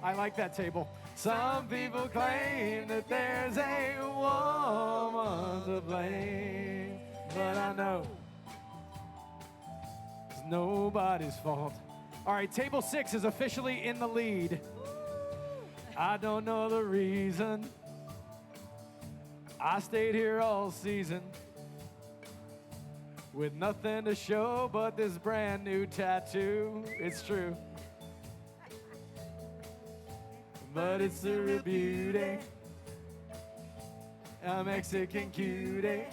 I like that table. Some people claim that there's a woman to blame, but I know it's nobody's fault. All right, table 6 is officially in the lead. I don't know the reason. I stayed here all season with nothing to show but this brand new tattoo. It's true. But it's a real beauty, a Mexican cutie.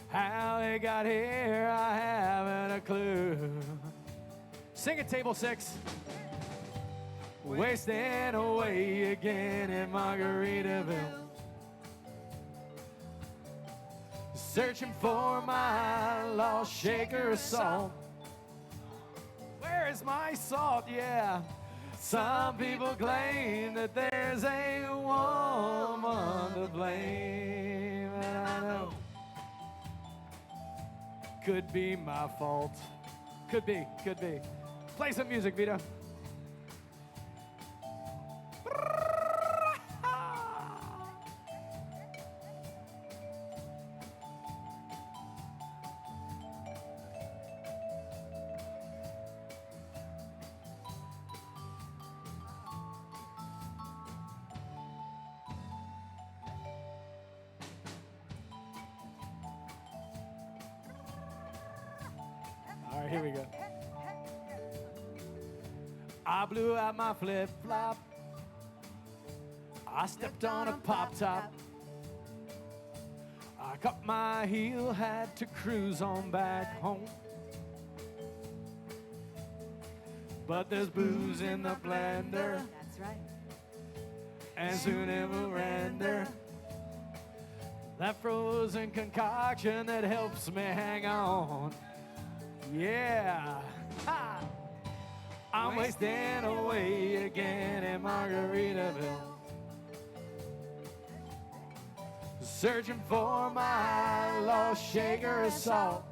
How they got here, I haven't a clue. Sing it, table 6. Wasting away again in Margaritaville. Searching for my lost shaker of salt. Where is my salt? Yeah. Some people claim that there's a woman to blame, and I know could be my fault. Could be, could be. Play some music, Vito. All right, here we go. I blew out my flip-flop. I stepped on a pop-top. I cut my heel, had to cruise on back home. But there's booze in the blender, That's right. and soon it will render. That frozen concoction that helps me hang on. Yeah. Ha! I'm wasting away again in Margaritaville. Searching for my lost shaker of salt.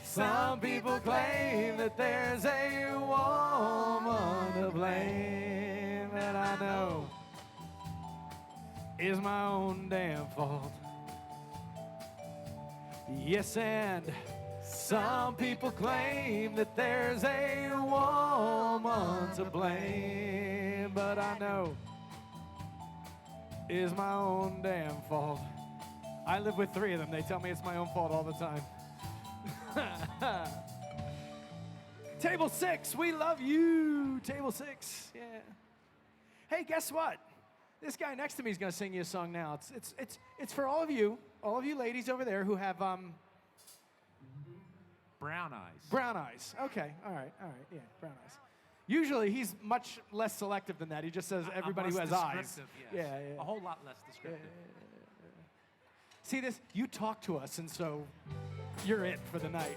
Some people claim that there's a woman to blame, and I know is my own damn fault. Yes, and some people claim that there's a woman to blame, but I know is my own damn fault. I live with 3 of them. They tell me it's my own fault all the time. Table 6, we love you. Table 6, yeah. Hey, guess what? This guy next to me is going to sing you a song now. It's for all of you ladies over there who have Brown eyes. brown eyes. Okay, all right, yeah, brown eyes. Usually he's much less selective than that. He just says everybody I'm who has less eyes. descriptive, yes. Yeah. A whole lot less descriptive. See this? You talk to us, and so you're it for the night.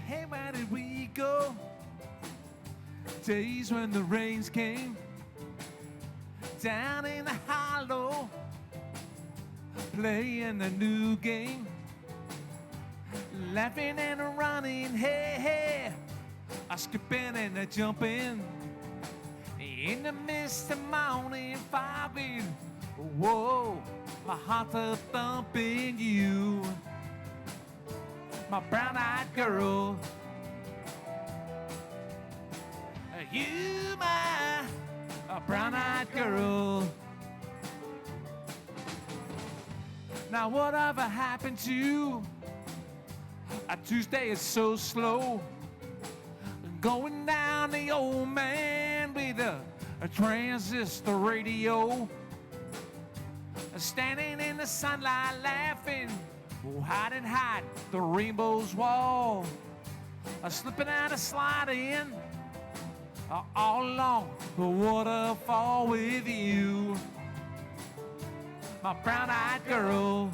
Hey, where did we go? Days when the rains came down in the hollow, playing a new game, laughing and running, hey, hey, skipping and jumping in the mist of morning fogging. Whoa, my heart's a thumping you, my brown-eyed girl. You, my brown-eyed girl. Now whatever happened to a Tuesday is so slow, going down the old man with a transistor radio, standing in the sunlight laughing, hiding the rainbow's wall, slipping out and sliding all along the waterfall with you, my brown-eyed girl.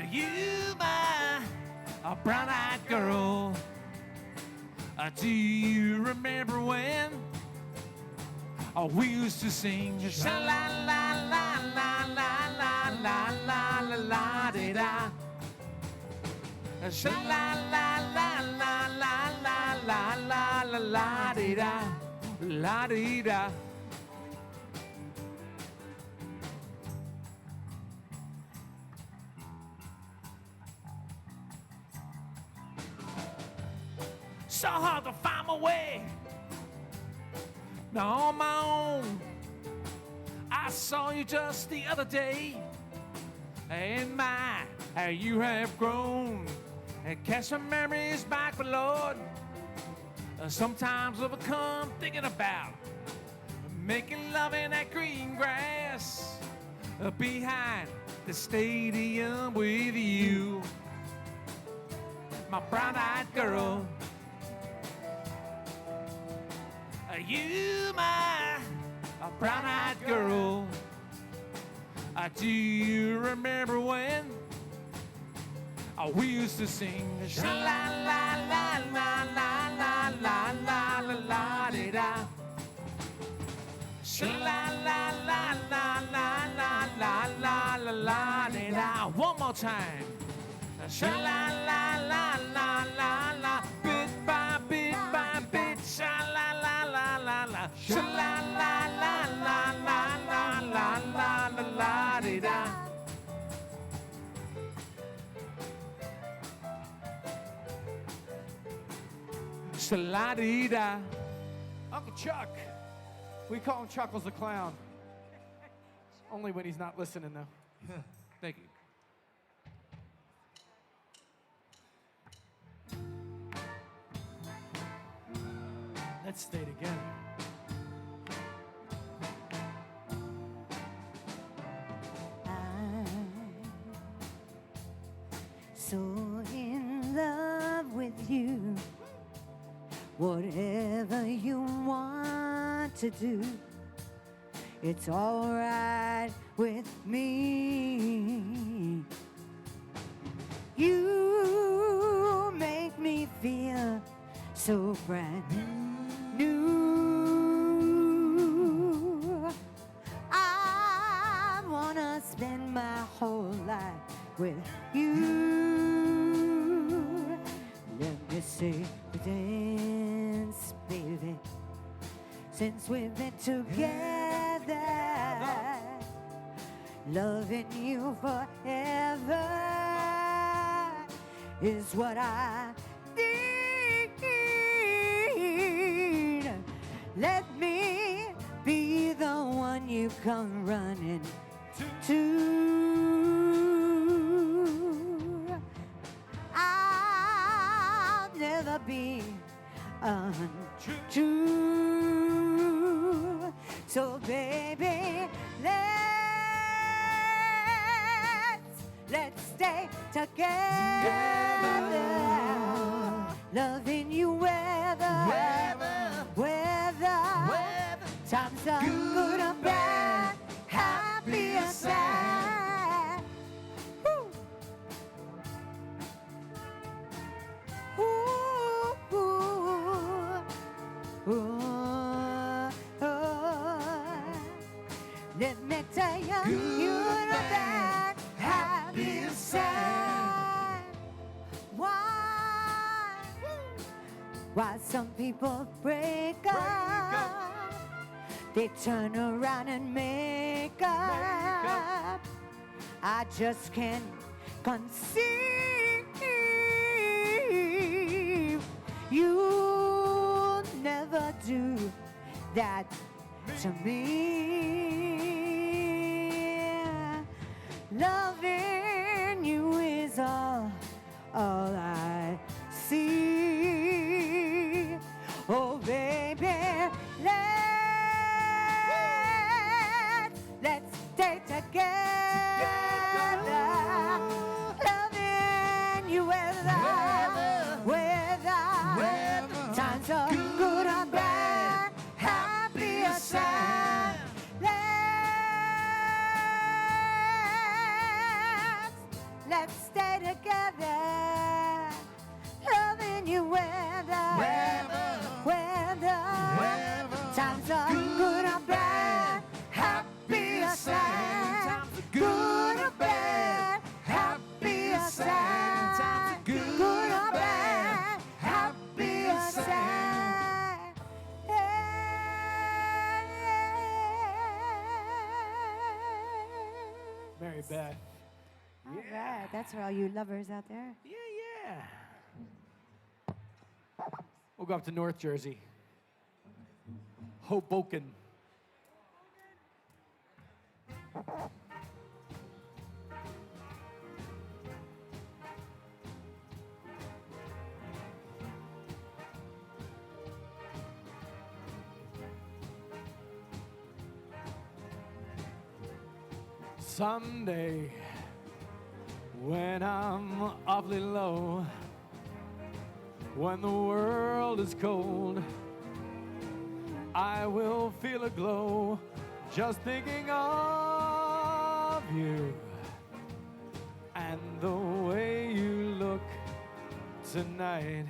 You, my brown-eyed girl. Do you remember when we used to sing sha la la la la la la la la la la di da, sha la la la la la la la la la la di da, la di da. So hard to find my way. Now on my own, I saw you just the other day, and my, how you have grown, and cast my memories back, but Lord, sometimes I become thinking about making love in that green grass behind the stadium with you, my brown-eyed girl. You, my brown-eyed girl. Do you remember when we used to sing sha la la la la la la la la la la di da, sha la la la la la la la la la la di da. One more time. Sha la la la la la la, bit by bit by bit, sha la la la la la, sha la la la la la la la la la la di da. Sha la di da. Uncle Chuck. We call him Chuckles the Clown. Only when he's not listening, though. Thank you. Let's stay together. I'm so in love with you. Whatever you want to do, it's all right with me. You make me feel so brand new. I wanna spend my whole life with you. Let me say the dance, baby, since we've been together, loving you forever is what I need. Let me be the one you come running to. I'll never be untrue. So baby, let's stay together, loving you whether times are good or bad, happy or sad. Ooh. Ooh, ooh, ooh. Let me tell you, you're the bad, happy or sad. Why some people break up, they turn around and make up. I just can't conceive you'll never do that to me. Loving you is all I see. Oh baby, let's stay together, loving you whether times are good or bad, happy or sad. Let's stay together. Loving you weather. Times are good or bad. Happy or sad. Good or bad. Happy or sad. Good or bad. Happy or sad. Mary Beth. All right, that's for all you lovers out there. Yeah. We'll go up to North Jersey. Hoboken. Someday, when I'm awfully low, when the world is cold, I will feel a glow just thinking of you and the way you look tonight.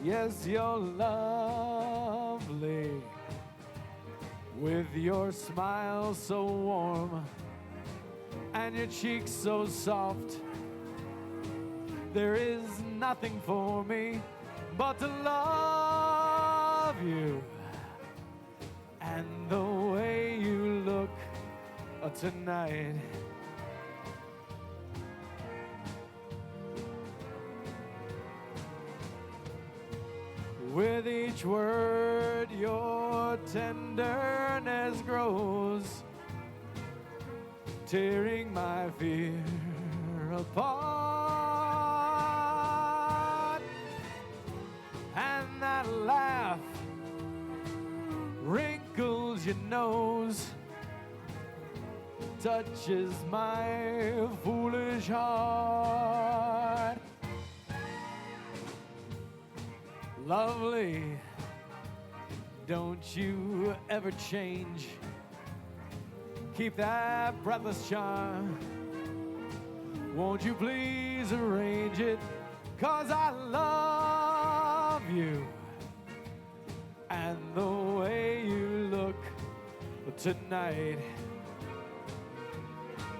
Yes, you're lovely with your smile so warm and your cheeks so soft. There is nothing for me but to love you and the way you look tonight. With each word, your tenderness grows, tearing my fear apart. And that laugh wrinkles your nose, touches my foolish heart. Lovely, don't you ever change. Keep that breathless charm. Won't you please arrange it? 'Cause I love you and the way you look tonight.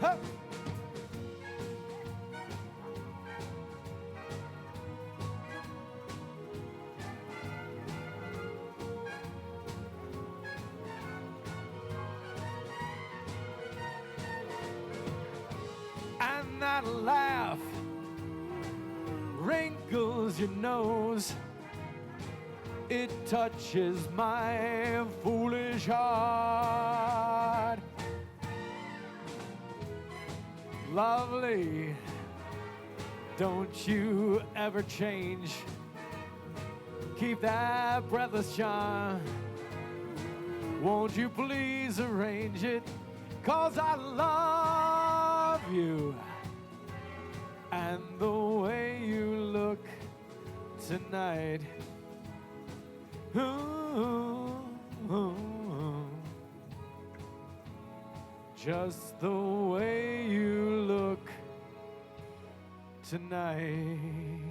Hup. And that laugh wrinkles your nose, it touches my foolish heart. Lovely, don't you ever change. Keep that breathless charm. Won't you please arrange it? 'Cause I love you and the way you look tonight. Ooh, just the way you look tonight.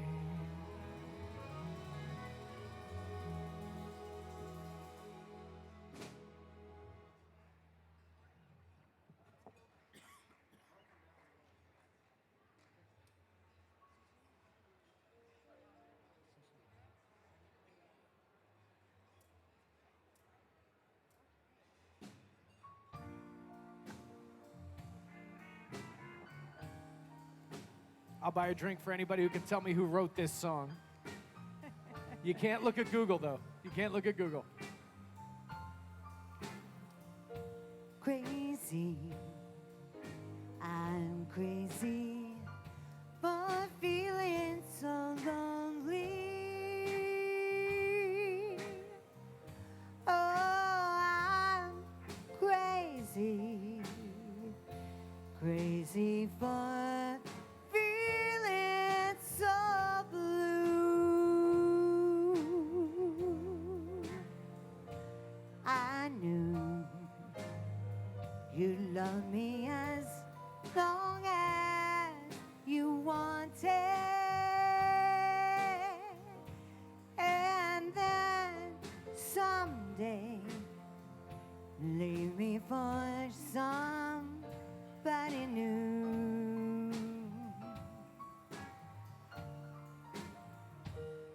I'll buy a drink for anybody who can tell me who wrote this song. You can't look at Google, though. You can't look at Google. Crazy, I'm crazy for feeling so lonely. Oh, I'm crazy, crazy for feeling so blue. I knew You love me as long as you wanted, and then someday leave me for somebody new.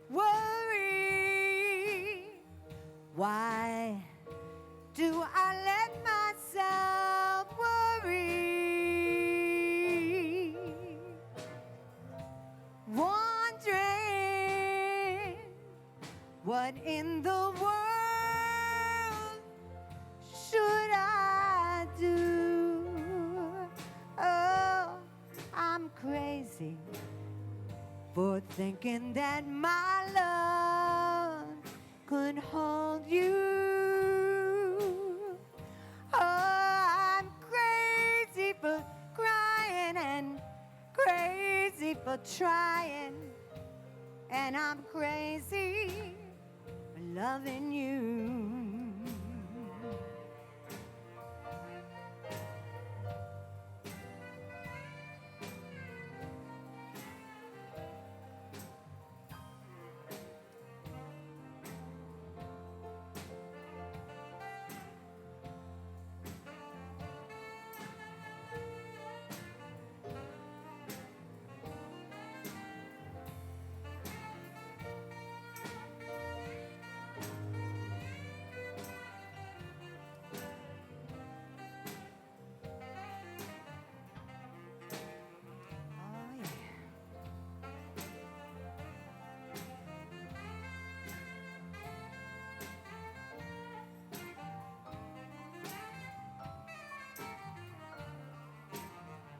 Worry, why do I let myself worry? Wondering what in the world should I do? Oh, I'm crazy for thinking that my love could hold you. Oh, I'm crazy for crying and crazy for trying, and I'm crazy for loving you.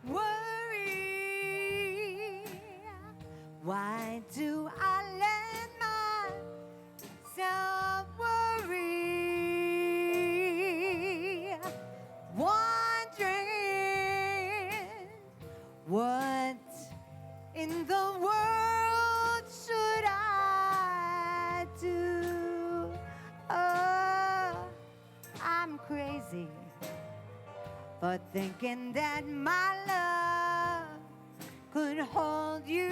Worry, why do I let myself worry? Wondering what in the world should I do? Oh, I'm crazy for thinking that my love could hold you.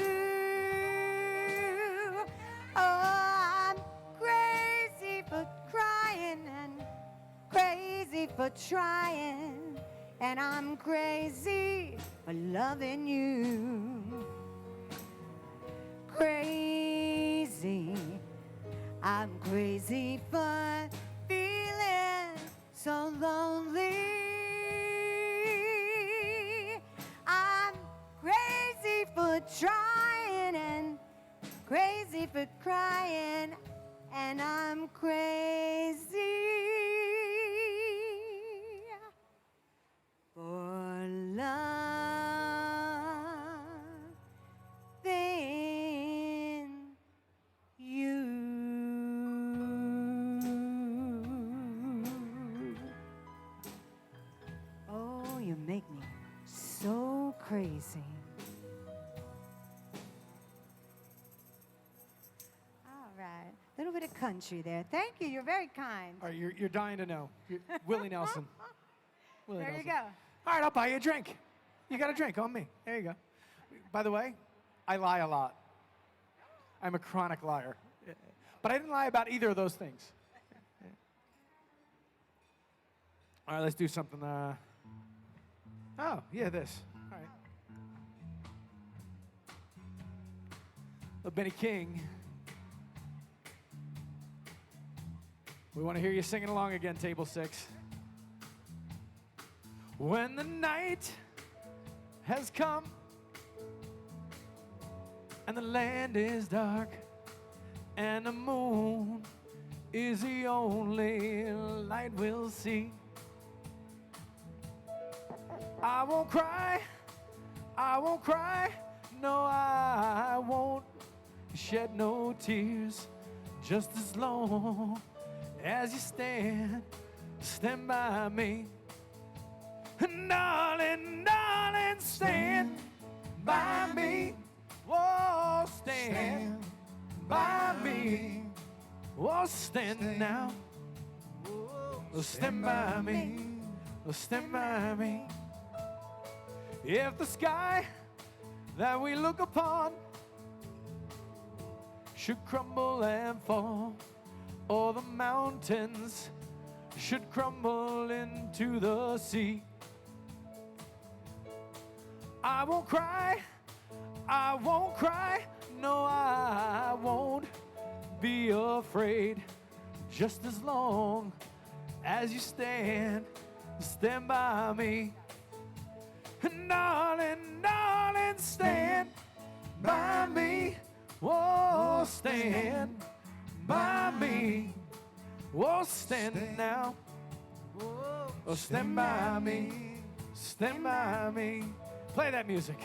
Oh, I'm crazy for crying and crazy for trying, and I'm crazy for loving you. Crazy, I'm crazy for feeling so lonely. I'm crazy for trying and crazy for crying, and I'm crazy for loving you. Oh, you make me so crazy. All right, a little bit of country there. Thank you, you're very kind. All right, you're dying to know. Willie Nelson. Willie There you Nelson. go. All right, I'll buy you a drink. You got a drink on me. There you go. By the way, I lie a lot. I'm a chronic liar. But I didn't lie about either of those things. All right, let's do something. Oh, yeah, this. All right. Little Benny King. We want to hear you singing along again, Table 6. When the night has come and the land is dark and the moon is the only light we'll see, I won't cry, no, I won't shed no tears, just as long as you stand by me. Darling, darling, stand by me. Oh, stand by me. Oh, stand now. Oh, stand by me. stand by me. If the sky that we look upon should crumble and fall, or the mountains should crumble into the sea, I won't cry, no, I won't be afraid, just as long as you stand by me. And darling, darling, stand by me. Oh, stand by me. Oh, stand now. Oh, stand by me. Stand by me. Play that music.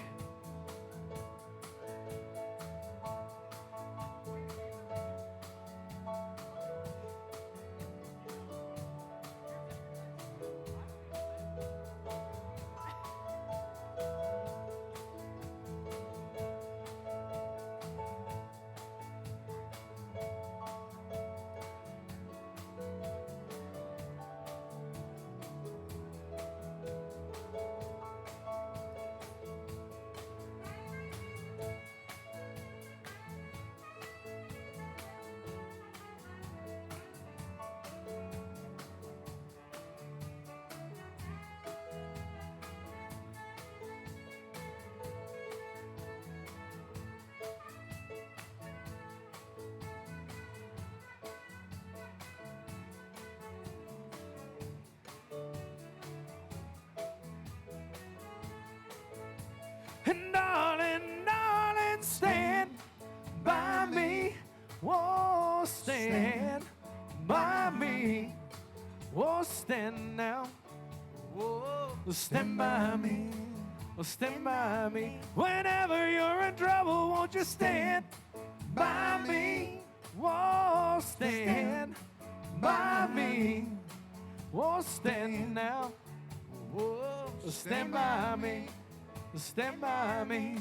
And darling, darling, stand by me. Oh, stand by me. Oh, stand now. Oh, stand by me. Oh, stand by me. Whenever you're in trouble, won't you stand by me? Oh, stand by me. Oh, stand now. Oh, stand by me. Stand by me.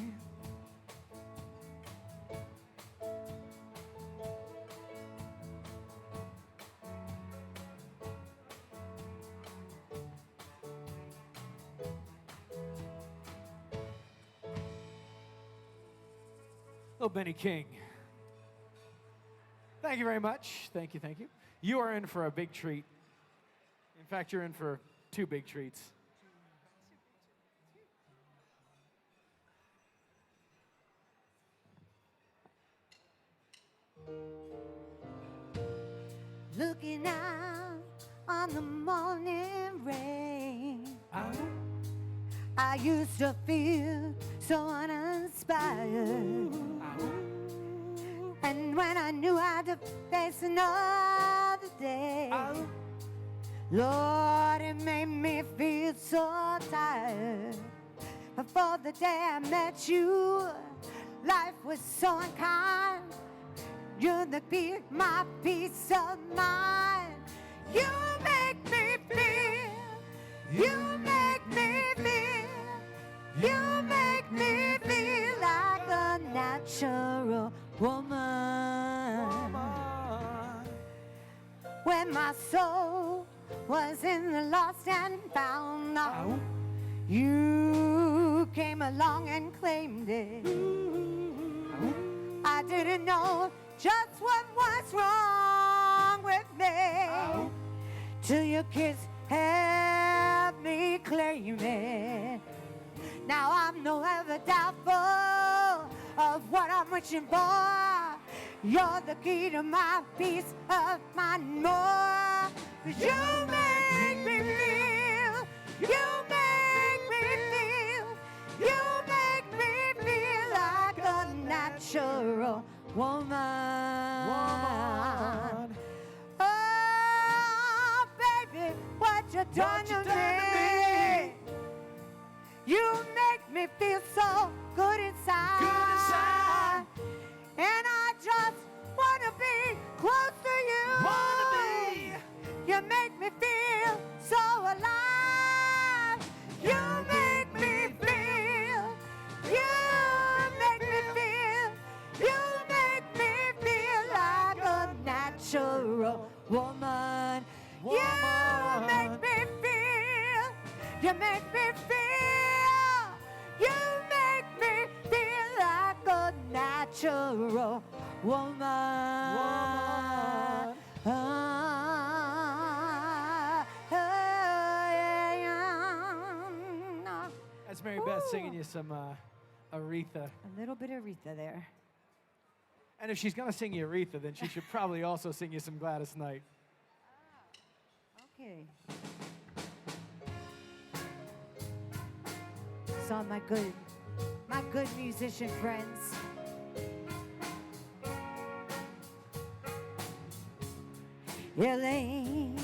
Little Benny King. Thank you very much. Thank you, thank you. You are in for a big treat. In fact, you're in for 2 big treats. Looking out on the morning rain, I used to feel so uninspired. And when I knew I had to face another day, Lord, it made me feel so tired. Before the day I met you, life was so unkind. You're my peace of mind. You make me feel, you make me feel, you make me feel like a natural woman. When my soul was in the lost and found, you came along and claimed it. I didn't know just what was wrong with me till your kiss helped me claim it. Now I'm no ever doubtful of what I'm reaching for. You're the key to my peace of mind more. 'Cause you make me feel, you make me feel, you make me feel like a natural woman. Oh, baby, what you done to me? You make me feel so good inside. And I just wanna be close to you. You make me feel so alive. You make me feel, you make me feel, you make me feel like a natural woman. You make me feel, You make me feel, you make me feel like a natural woman. That's Mary Beth singing you some Aretha. A little bit of Aretha there. And if she's gonna sing you Aretha, then she should probably also sing you some Gladys Knight. Okay. So my good musician friends. It ain't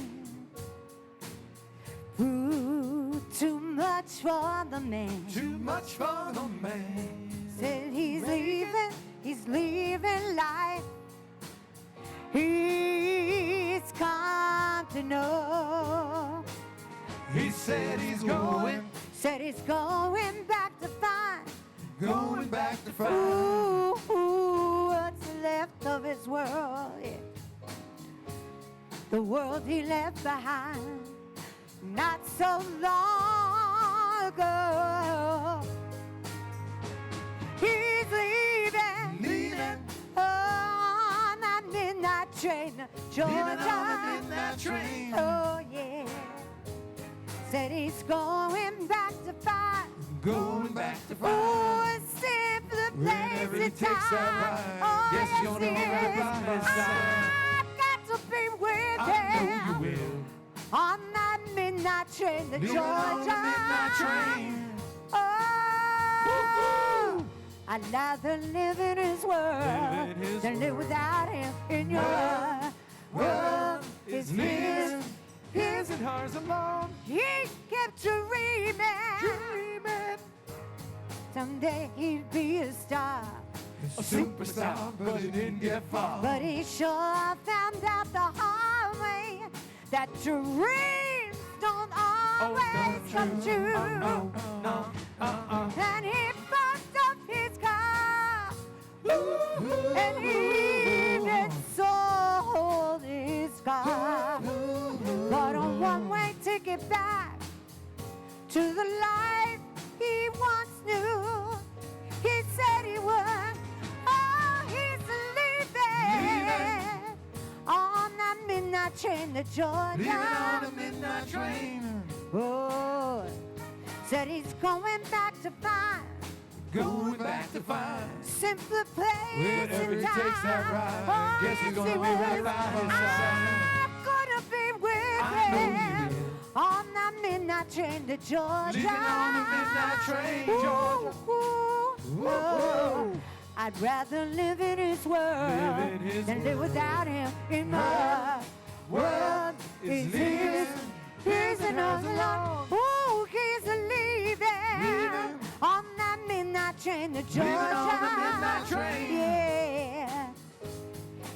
too much for the man. Too much for the man. Said he's leaving life. He's come to know. He said he's going back to find. Going back to find. Ooh, what's left of his world? Yeah. The world he left behind not so long ago. He's leaving on that midnight train, Georgia. Leaving on the midnight train. Oh yeah. Said he's going back to find. Going back to find. Oh, a simpler Whenever he place takes in that time. ride. Oh, Yes, yes, you're gonna yes. remember this time. I've got to be with I know him you will. on that midnight train to Leaving Georgia. on the midnight train. Oh, I'd rather live in his world Live in his than live world. without him in your world. Is his. His and hers alone. He kept dreaming. Someday he'd be a star. A superstar, but he didn't get far. But he sure found out the hard way that dreams don't always come true. And he fucked up his car. And he even sold his car. Got a one-way ticket back to the life he once knew. He said he would. Oh, he's leaving on that midnight train to Georgia. Leaving on the midnight train. Oh, said he's going back to find Going back to find. simpler place Whenever in he time. takes that ride. Oh, Guess he's yes, gonna he be right will. by his side. I'm gonna be with I know him you will. on that midnight train to Georgia. Leaving on the midnight train, Georgia. Ooh, ooh. I'd rather live in his world Live in his than live world. without him in my world. is his, his and us alone. Ooh, he's leaving on that midnight train to Georgia. Leaving on the midnight train. Yeah.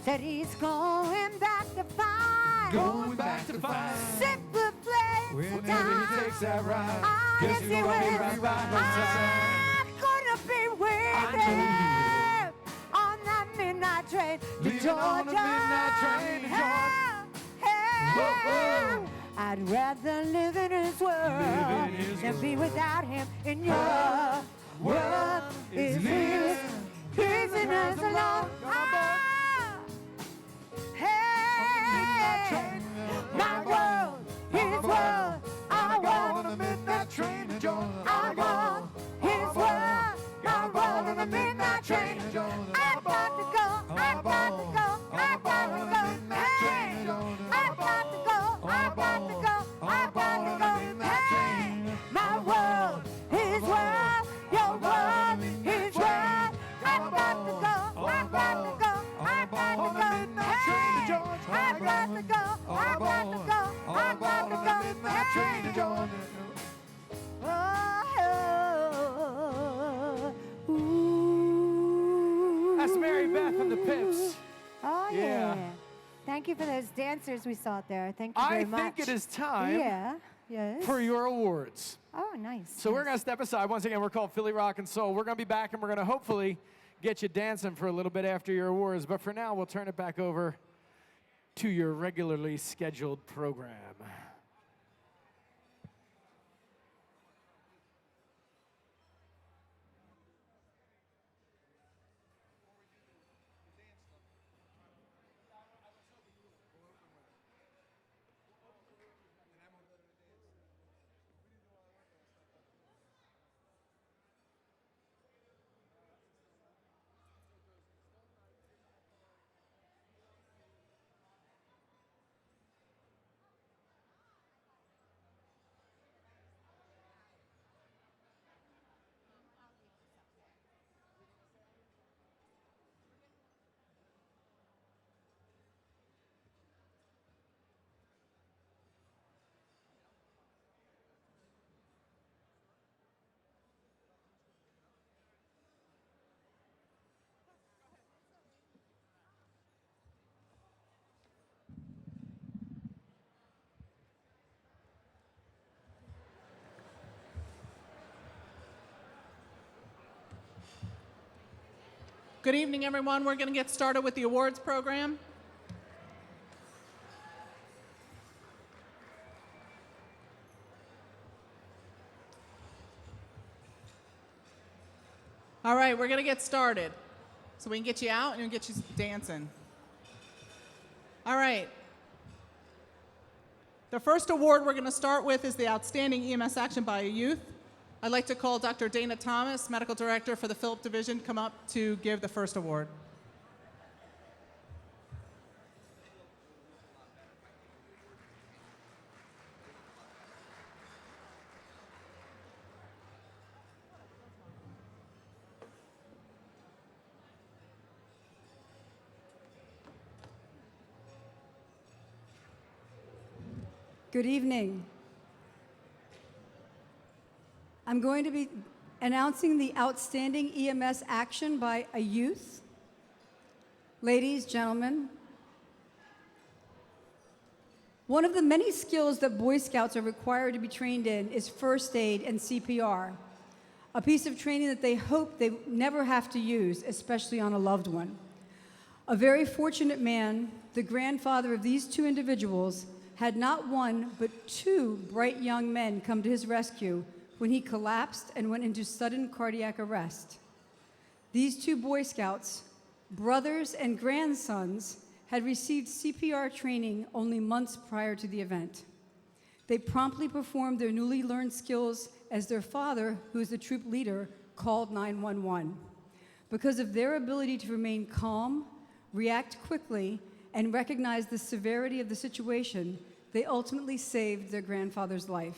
Said he's going back to find Going back to find. simpler place in Whenever time. he takes that ride. Ah, Guess yes, he's he gonna be will. right by his side. I'm gonna be with I know you him on that midnight train to Leaving Georgia. on the midnight train to Georgia. Hey, I'd rather live in his world Live in his than be without him in your Her world. Is his, his and us alone. Ah, hey, my world, his world, our world. On the midnight train to Georgia. I want his world, my world on the midnight train. I got to go, I got to go, I got to go. Hey, I got to go, I got to go, I got to go. Hey, my world, his world, your world, his world. I got to go, I got to go, I got to go. Hey, I got to go, I got to go, I got to go. Hey. Oh, ooh. That's Mary Beth and the Pips. Oh, yeah. Yeah. Thank you for those dancers we saw there. Thank you very I much. think it is time Yeah. Yes. for your awards. Oh, nice. So we're going to step aside. Once again, we're called Philly Rock and Soul. We're going to be back, and we're going to hopefully get you dancing for a little bit after your awards. But for now, we'll turn it back over to your regularly scheduled program. Good evening, everyone. We're going to get started with the awards program. All right, we're going to get started so we can get you out and get you dancing. All right. The first award we're going to start with is the Outstanding EMS Action by a Youth. I'd like to call Dr. Dana Thomas, Medical Director for the Phillip Division, come up to give the first award. Good evening. I'm going to be announcing the Outstanding EMS Action by a Youth. Ladies, gentlemen, one of the many skills that Boy Scouts are required to be trained in is first aid and CPR, a piece of training that they hope they never have to use, especially on a loved one. A very fortunate man, the grandfather of these two individuals, had not one but two bright young men come to his rescue when he collapsed and went into sudden cardiac arrest. These two Boy Scouts, brothers and grandsons, had received CPR training only months prior to the event. They promptly performed their newly learned skills as their father, who is the troop leader, called 911. Because of their ability to remain calm, react quickly, and recognize the severity of the situation, they ultimately saved their grandfather's life.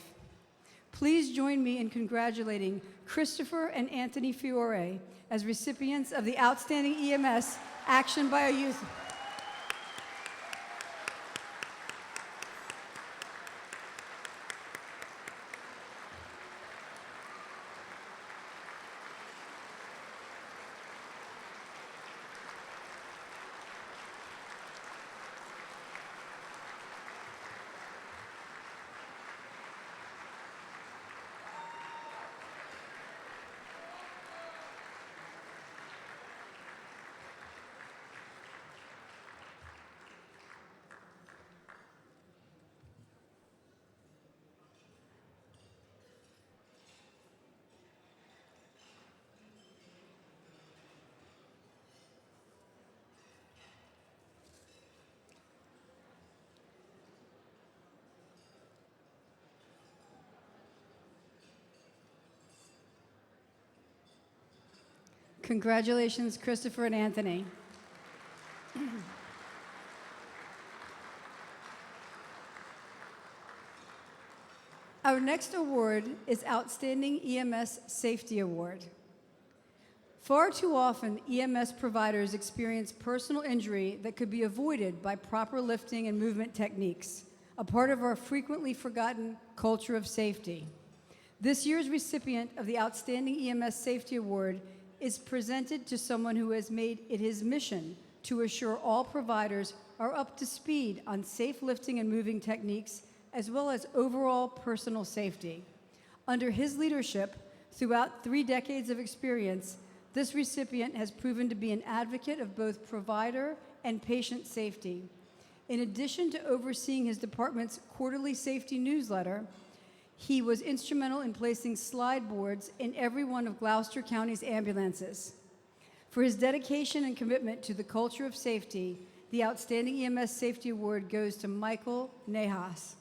Please join me in congratulating Christopher and Anthony Fiore as recipients of the Outstanding EMS Action by a Youth. Congratulations, Christopher and Anthony. Our next award is Outstanding EMS Safety Award. Far too often, EMS providers experience personal injury that could be avoided by proper lifting and movement techniques, a part of our frequently forgotten culture of safety. This year's recipient of the Outstanding EMS Safety Award is presented to someone who has made it his mission to assure all providers are up to speed on safe lifting and moving techniques, as well as overall personal safety. Under his leadership, throughout 3 decades of experience, this recipient has proven to be an advocate of both provider and patient safety. In addition to overseeing his department's quarterly safety newsletter, he was instrumental in placing slide boards in every one of Gloucester County's ambulances. For his dedication and commitment to the culture of safety, the Outstanding EMS Safety Award goes to Michael Nahas.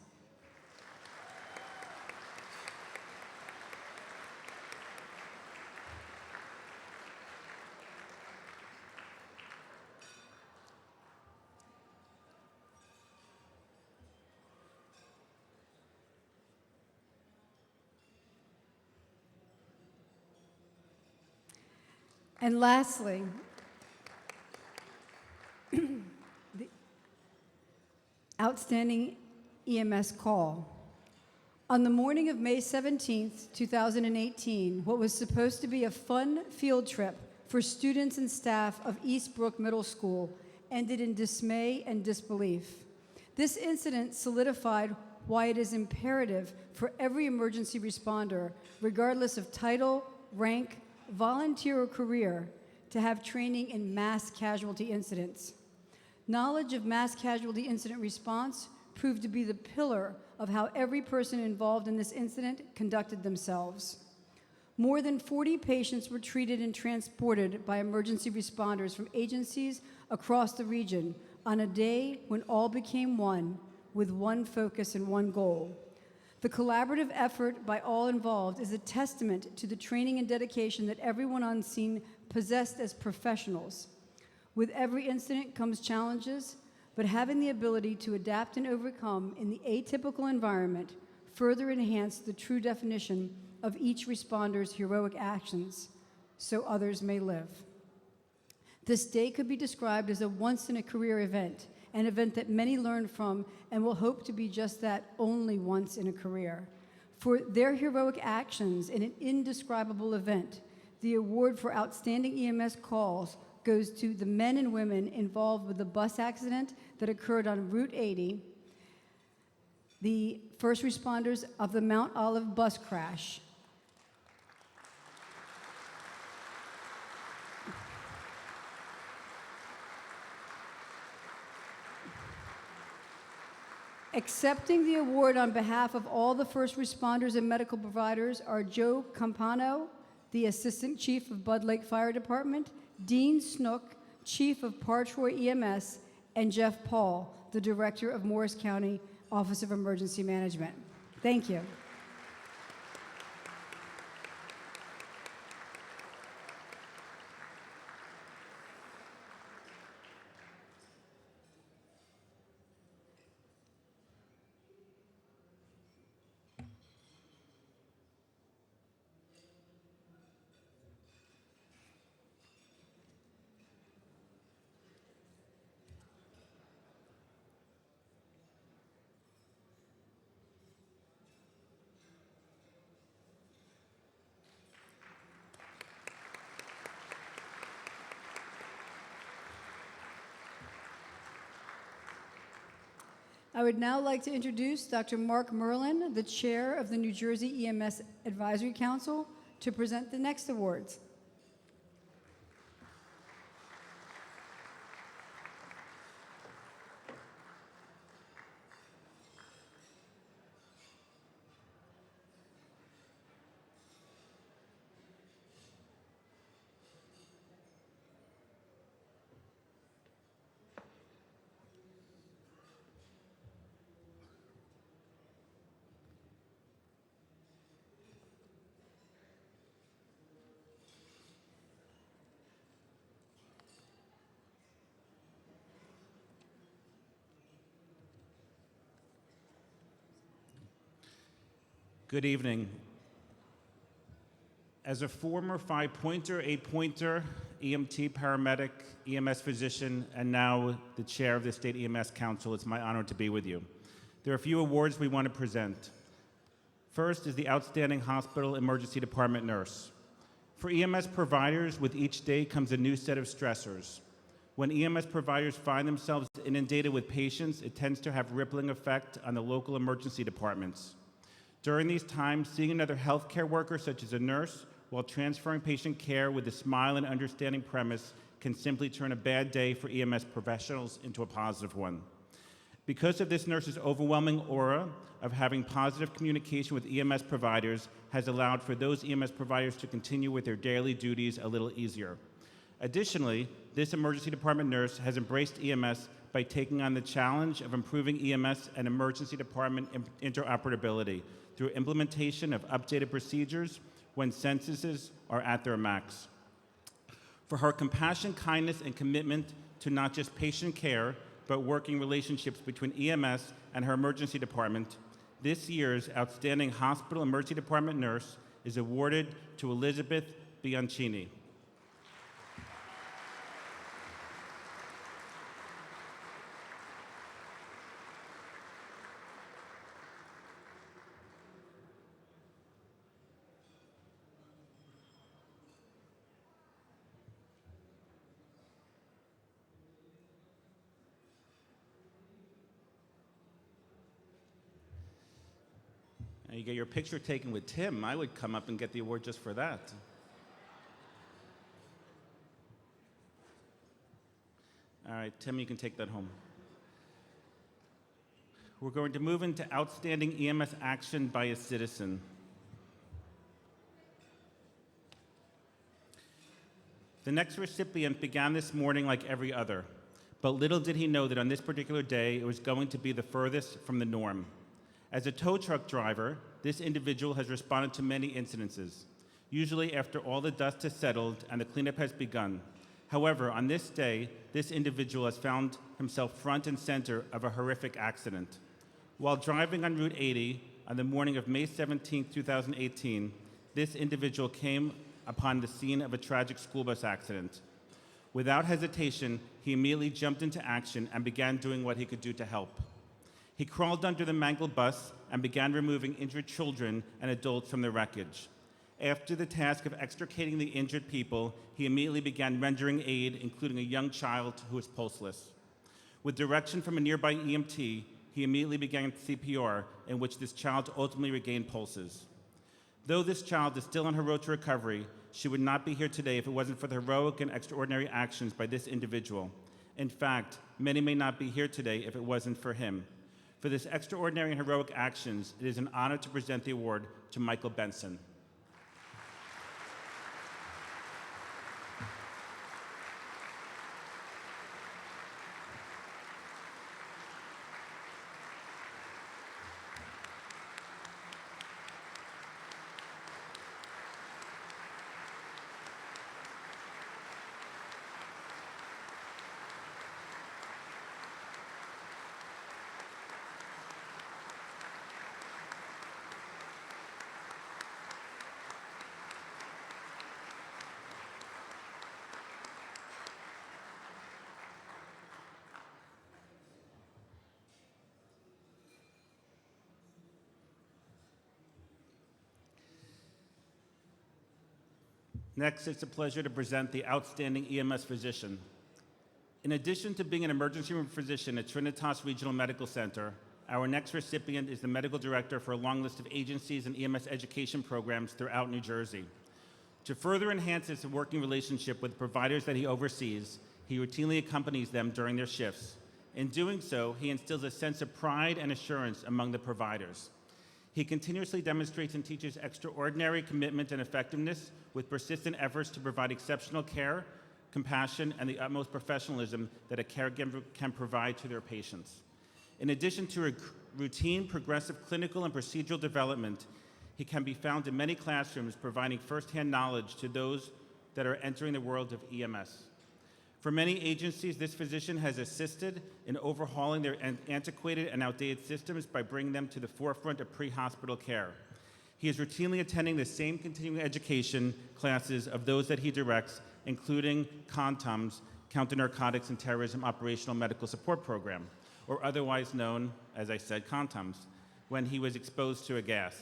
And lastly, the Outstanding EMS Call. On the morning of May 17th, 2018, what was supposed to be a fun field trip for students and staff of Eastbrook Middle School ended in dismay and disbelief. This incident solidified why it is imperative for every emergency responder, regardless of title, rank, volunteer, or career, to have training in mass casualty incidents. Knowledge of mass casualty incident response proved to be the pillar of how every person involved in this incident conducted themselves. More than 40 patients were treated and transported by emergency responders from agencies across the region on a day when all became one, with one focus and one goal. The collaborative effort by all involved is a testament to the training and dedication that everyone on scene possessed as professionals. With every incident comes challenges, but having the ability to adapt and overcome in the atypical environment further enhanced the true definition of each responder's heroic actions, so others may live. This day could be described as a once-in-a-career event, an event that many learn from and will hope to be just that, only once in a career. For their heroic actions in an indescribable event, the award for outstanding EMS calls goes to the men and women involved with the bus accident that occurred on Route 80, the first responders of the Mount Olive bus crash, accepting the award on behalf of all the first responders and medical providers are Joe Campano, the Assistant Chief of Bud Lake Fire Department, Dean Snook, Chief of Partroy EMS, and Jeff Paul, the Director of Morris County Office of Emergency Management. Thank you. I would now like to introduce Dr. Mark Merlin, the Chair of the New Jersey EMS Advisory Council, to present the next awards. Good evening. As a former 5-pointer, 8-pointer, EMT paramedic, EMS physician, and now the chair of the State EMS Council, it's my honor to be with you. There are a few awards we want to present. First is the Outstanding Hospital Emergency Department Nurse. For EMS providers, with each day comes a new set of stressors. When EMS providers find themselves inundated with patients, it tends to have rippling effect on the local emergency departments. During these times, seeing another healthcare worker, such as a nurse, while transferring patient care with a smile and understanding premise can simply turn a bad day for EMS professionals into a positive one. Because of this nurse's overwhelming aura of having positive communication with EMS providers has allowed for those EMS providers to continue with their daily duties a little easier. Additionally, this emergency department nurse has embraced EMS by taking on the challenge of improving EMS and emergency department interoperability through implementation of updated procedures when censuses are at their max. For her compassion, kindness, and commitment to not just patient care, but working relationships between EMS and her emergency department, this year's Outstanding Hospital Emergency Department Nurse is awarded to Elizabeth Bianchini. And you get your picture taken with Tim. I would come up and get the award just for that. right, Tim, you can take that home. We're going to move into outstanding EMS action by a citizen. The next recipient began this morning like every other, but little did he know that on this particular day, it was going to be the furthest from the norm. As a tow truck driver, this individual has responded to many incidences, usually after all the dust has settled and the cleanup has begun. However, on this day, this individual has found himself front and center of a horrific accident. While driving on Route 80 on the morning of May 17, 2018, this individual came upon the scene of a tragic school bus accident. Without hesitation, he immediately jumped into action and began doing what he could do to help. He crawled under the mangled bus and began removing injured children and adults from the wreckage. After the task of extricating the injured people, he immediately began rendering aid, including a young child who was pulseless. With direction from a nearby EMT, he immediately began CPR, in which this child ultimately regained pulses. Though this child is still on her road to recovery, she would not be here today if it wasn't for the heroic and extraordinary actions by this individual. In fact, many may not be here today if it wasn't for him. For this extraordinary and heroic actions, it is an honor to present the award to Michael Benson. Next, it's a pleasure to present the outstanding EMS physician. In addition to being an emergency room physician at Trinitas Regional Medical Center, our next recipient is the medical director for a long list of agencies and EMS education programs throughout New Jersey. To further enhance his working relationship with providers that he oversees, he routinely accompanies them during their shifts. In doing so, he instills a sense of pride and assurance among the providers. He continuously demonstrates and teaches extraordinary commitment and effectiveness with persistent efforts to provide exceptional care, compassion, and the utmost professionalism that a caregiver can provide to their patients. In addition to routine, progressive clinical and procedural development, he can be found in many classrooms providing firsthand knowledge to those that are entering the world of EMS. For many agencies, this physician has assisted in overhauling their antiquated and outdated systems by bringing them to the forefront of pre-hospital care. He is routinely attending the same continuing education classes of those that he directs, including CONTOM's Counter Narcotics and Terrorism Operational Medical Support Program, or otherwise known, as I said, CONTOM's, when he was exposed to a gas.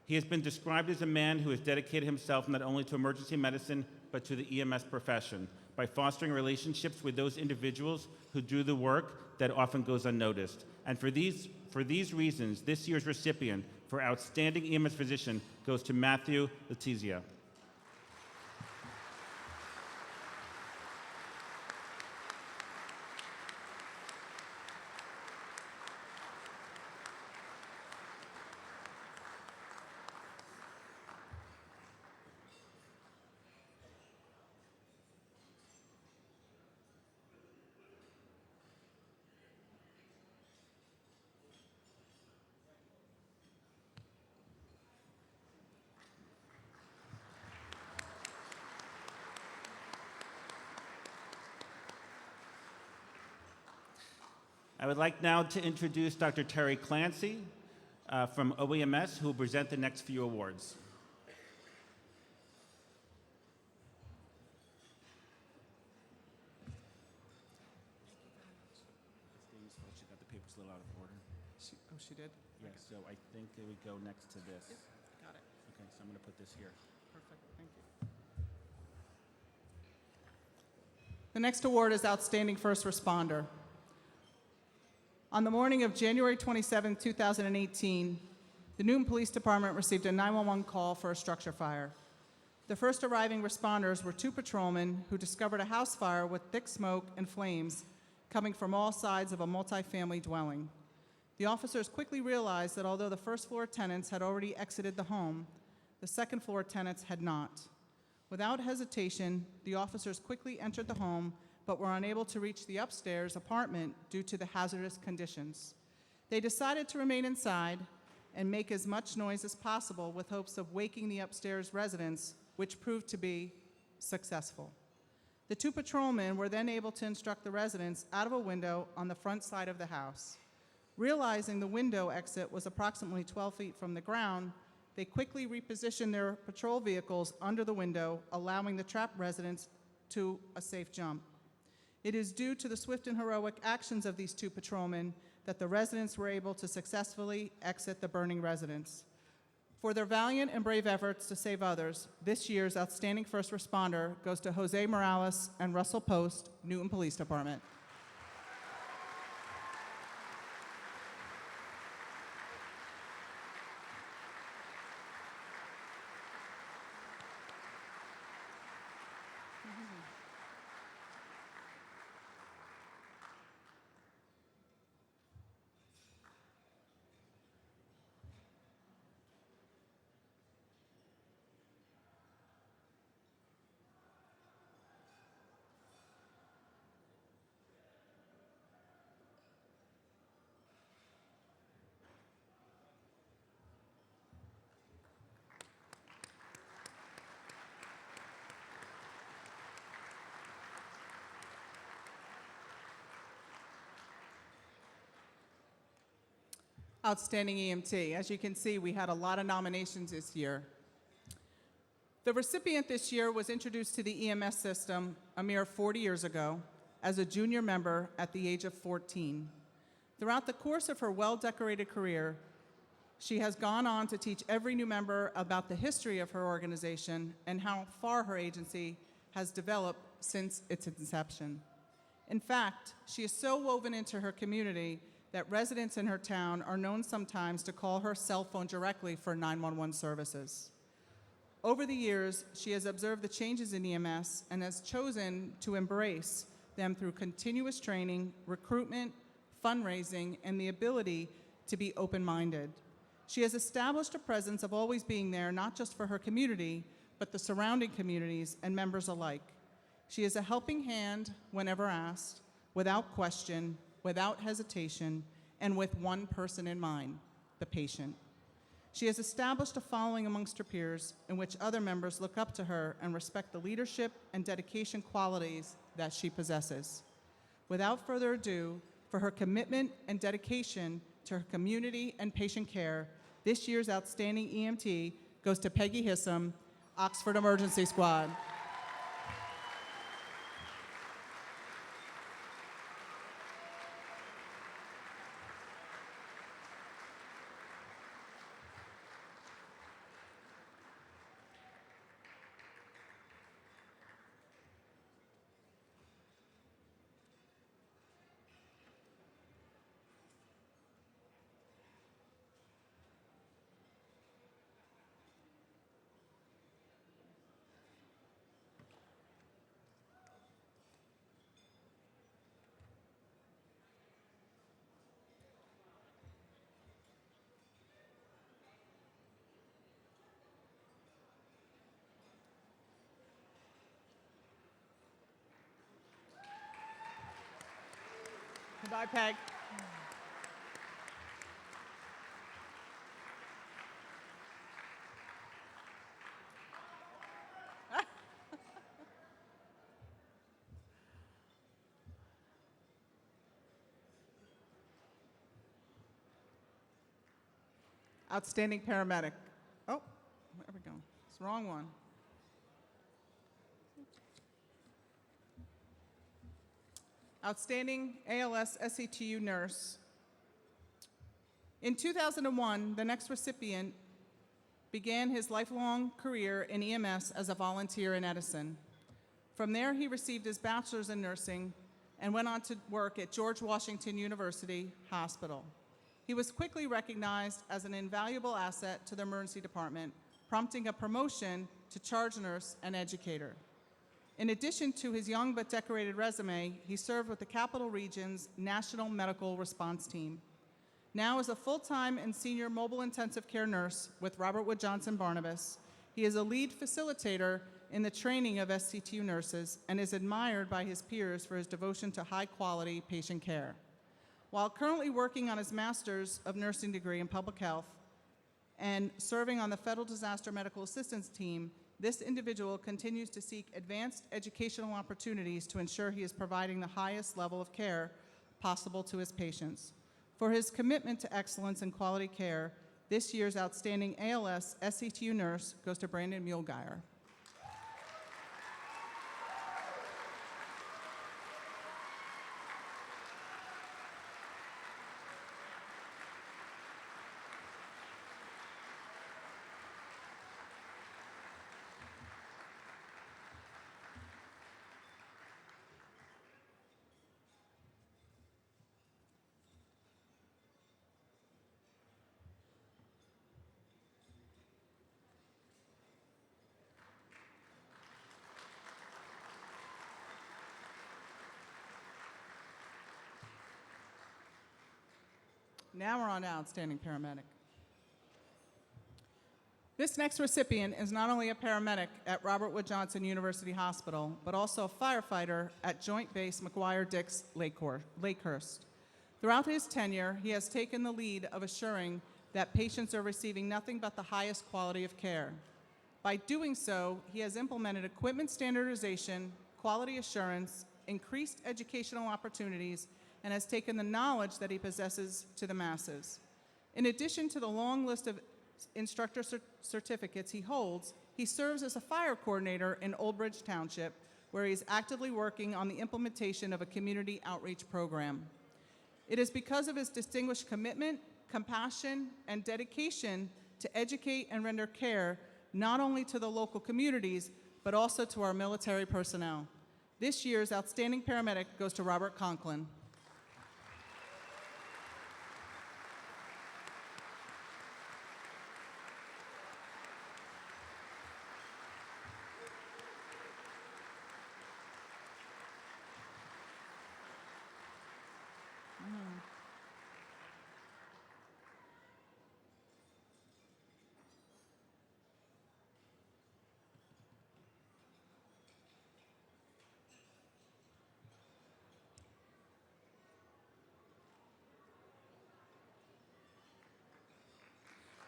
He has been described as a man who has dedicated himself not only to emergency medicine, but to the EMS profession, by fostering relationships with those individuals who do the work that often goes unnoticed. And for these reasons, this year's recipient for Outstanding EMS Physician goes to Matthew Letizia. I would like now to introduce Dr. Terry Clancy from OEMS, who will present the next few awards. She got the papers a little out of order. She did? Yeah, so I think we go next to this. Yep, got it. Okay, so I'm going to put this here. Perfect, thank you. The next award is Outstanding First Responder. On the morning of January 27, 2018, the Newton Police Department received a 911 call for a structure fire. The first arriving responders were two patrolmen who discovered a house fire with thick smoke and flames coming from all sides of a multifamily dwelling. The officers quickly realized that although the first floor tenants had already exited the home, the second floor tenants had not. Without hesitation, the officers quickly entered the home, but were unable to reach the upstairs apartment due to the hazardous conditions. They decided to remain inside and make as much noise as possible with hopes of waking the upstairs residents, which proved to be successful. The two patrolmen were then able to instruct the residents out of a window on the front side of the house. Realizing the window exit was approximately 12 feet from the ground, they quickly repositioned their patrol vehicles under the window, allowing the trapped residents to a safe jump. It is due to the swift and heroic actions of these two patrolmen that the residents were able to successfully exit the burning residence. For their valiant and brave efforts to save others, this year's Outstanding First Responder goes to Jose Morales and Russell Post, Newton Police Department. Outstanding EMT. As you can see, we had a lot of nominations this year. The recipient this year was introduced to the EMS system a mere 40 years ago as a junior member at the age of 14. Throughout the course of her well-decorated career, she has gone on to teach every new member about the history of her organization and how far her agency has developed since its inception. In fact, she is so woven into her community that residents in her town are known sometimes to call her cell phone directly for 911 services. Over the years, she has observed the changes in EMS and has chosen to embrace them through continuous training, recruitment, fundraising, and the ability to be open-minded. She has established a presence of always being there, not just for her community, but the surrounding communities and members alike. She is a helping hand whenever asked, without question, without hesitation, and with one person in mind, the patient. She has established a following amongst her peers in which other members look up to her and respect the leadership and dedication qualities that she possesses. Without further ado, for her commitment and dedication to her community and patient care, this year's Outstanding EMT goes to Peggy Hissam, Oxford Emergency Squad. Goodbye, Peg. Outstanding paramedic. Oh, there we go. It's the wrong one. Outstanding ALS SCTU nurse. In 2001, the next recipient began his lifelong career in EMS as a volunteer in Edison. From there, he received his bachelor's in nursing and went on to work at George Washington University Hospital. He was quickly recognized as an invaluable asset to the emergency department, prompting a promotion to charge nurse and educator. In addition to his young but decorated resume, he served with the Capital Region's National Medical Response Team. Now as a full-time and senior mobile intensive care nurse with Robert Wood Johnson Barnabas, he is a lead facilitator in the training of SCTU nurses and is admired by his peers for his devotion to high-quality patient care. While currently working on his Master's of Nursing degree in Public Health and serving on the Federal Disaster Medical Assistance Team, this individual continues to seek advanced educational opportunities to ensure he is providing the highest level of care possible to his patients. For his commitment to excellence and quality care, this year's outstanding ALS SCTU nurse goes to Brandon Muehlgeier. Now we're on to outstanding paramedic. This next recipient is not only a paramedic at Robert Wood Johnson University Hospital, but also a firefighter at Joint Base McGuire-Dix Lakehurst. Throughout his tenure, he has taken the lead of assuring that patients are receiving nothing but the highest quality of care. By doing so, he has implemented equipment standardization, quality assurance, increased educational opportunities, and has taken the knowledge that he possesses to the masses. In addition to the long list of instructor certificates he holds, he serves as a fire coordinator in Old Bridge Township, where he's actively working on the implementation of a community outreach program. It is because of his distinguished commitment, compassion, and dedication to educate and render care not only to the local communities, but also to our military personnel. This year's outstanding paramedic goes to Robert Conklin.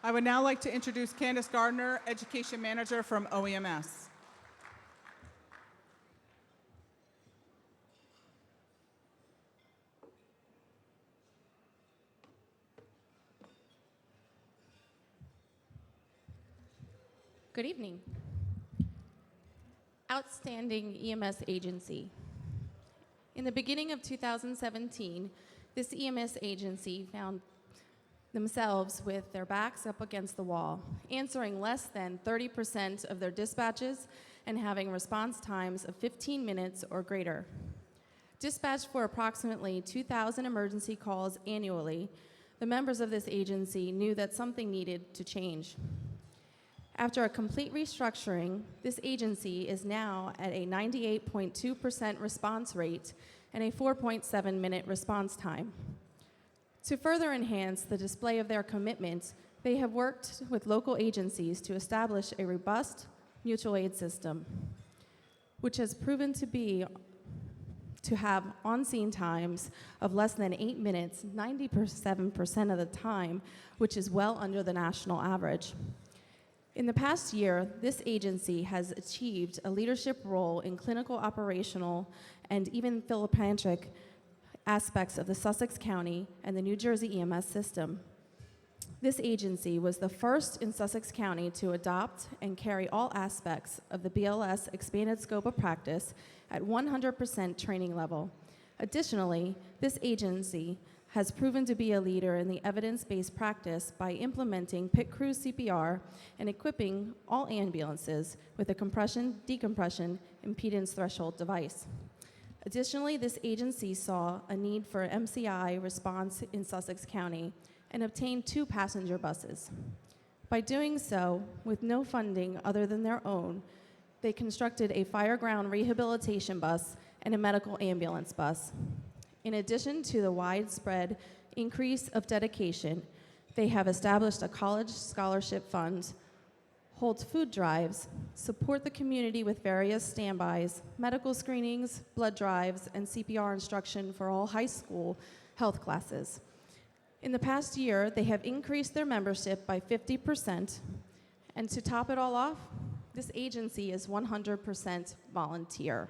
I would now like to introduce Candace Gardner, Education Manager from OEMS. Good evening. Outstanding EMS agency. In the beginning of 2017, this EMS agency found themselves with their backs up against the wall, answering less than 30% of their dispatches and having response times of 15 minutes or greater. Dispatched for approximately 2,000 emergency calls annually, the members of this agency knew that something needed to change. After a complete restructuring, this agency is now at a 98.2% response rate and a 4.7-minute response time. To further enhance the display of their commitment, they have worked with local agencies to establish a robust mutual aid system, which has proven to have on-scene times of less than 8 minutes, 97% of the time, which is well under the national average. In the past year, this agency has achieved a leadership role in clinical, operational, and even philanthropic aspects of the Sussex County and the New Jersey EMS system. This agency was the first in Sussex County to adopt and carry all aspects of the BLS expanded scope of practice at 100% training level. Additionally, this agency has proven to be a leader in the evidence-based practice by implementing pit crew CPR and equipping all ambulances with a compression-decompression impedance threshold device. Additionally, this agency saw a need for MCI response in Sussex County and obtained 2 passenger buses. By doing so, with no funding other than their own, they constructed a fireground rehabilitation bus and a medical ambulance bus. In addition to the widespread increase of dedication, they have established a college scholarship fund, hold food drives, support the community with various standbys, medical screenings, blood drives, and CPR instruction for all high school health classes. In the past year, they have increased their membership by 50%, and to top it all off, this agency is 100% volunteer.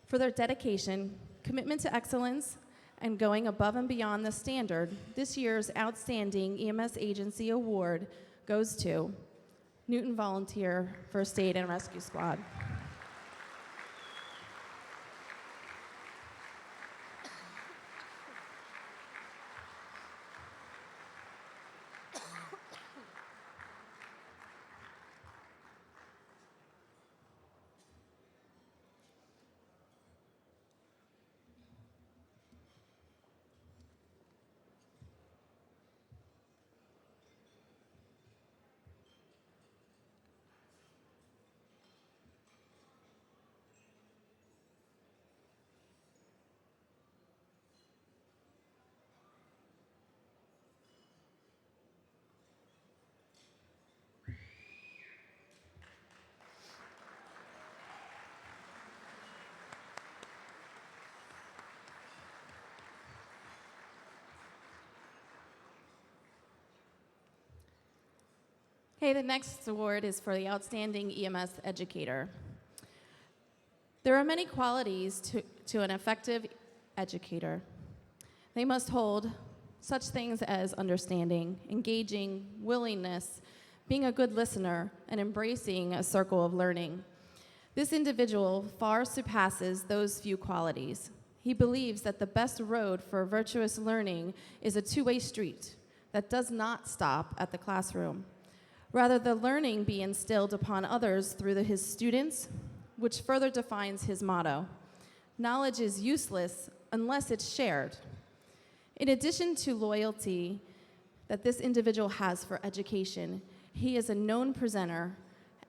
For their dedication, commitment to excellence, and going above and beyond the standard, this year's Outstanding EMS Agency Award goes to Newton Volunteer First Aid and Rescue Squad. Okay, the next award is for the Outstanding EMS Educator. There are many qualities to an effective educator. They must hold such things as understanding, engaging, willingness, being a good listener, and embracing a circle of learning. This individual far surpasses those few qualities. He believes that the best road for virtuous learning is a two-way street that does not stop at the classroom. Rather, the learning be instilled upon others through his students, which further defines his motto: knowledge is useless unless it's shared. In addition to loyalty that this individual has for education, he is a known presenter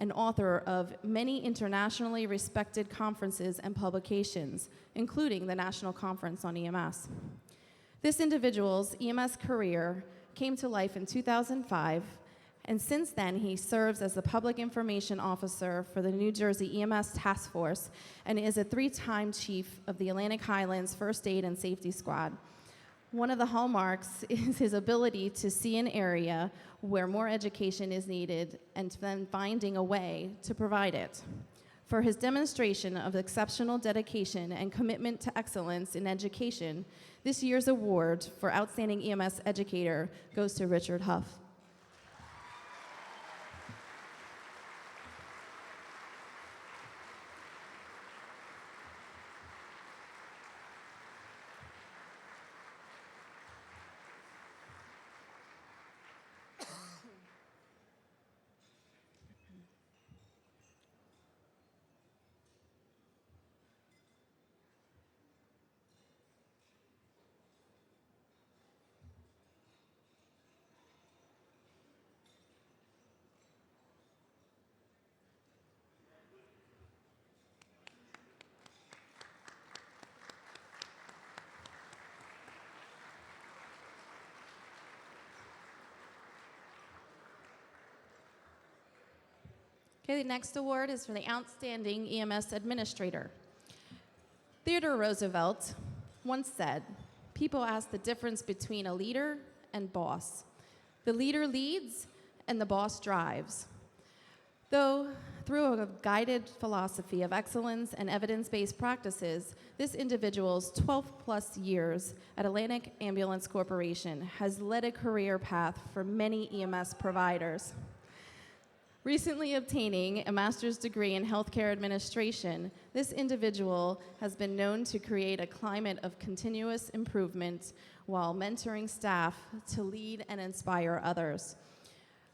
and author of many internationally respected conferences and publications, including the National Conference on EMS. This individual's EMS career came to life in 2005, and since then, he serves as the Public Information Officer for the New Jersey EMS Task Force and is a 3-time chief of the Atlantic Highlands First Aid and Safety Squad. One of the hallmarks is his ability to see an area where more education is needed and then finding a way to provide it. For his demonstration of exceptional dedication and commitment to excellence in education, this year's award for Outstanding EMS Educator goes to Richard Huff. Okay, the next award is for the Outstanding EMS Administrator. Theodore Roosevelt once said, "People ask the difference between a leader and boss. The leader leads and the boss drives." Though through a guided philosophy of excellence and evidence-based practices, this individual's 12-plus years at Atlantic Ambulance Corporation has led a career path for many EMS providers. Recently obtaining a master's degree in healthcare administration, this individual has been known to create a climate of continuous improvement while mentoring staff to lead and inspire others.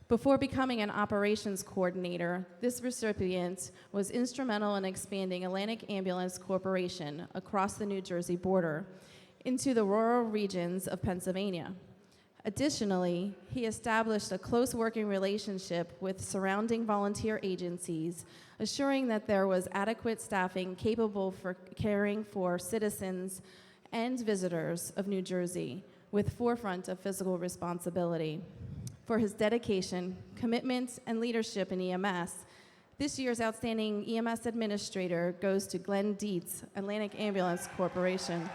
Before becoming an operations coordinator, this recipient was instrumental in expanding Atlantic Ambulance Corporation across the New Jersey border into the rural regions of Pennsylvania. Additionally, he established a close working relationship with surrounding volunteer agencies, assuring that there was adequate staffing capable for caring for citizens and visitors of New Jersey, with forefront of fiscal responsibility. For his dedication, commitment, and leadership in EMS, this year's Outstanding EMS Administrator goes to Glenn Dietz, Atlantic Ambulance Corporation.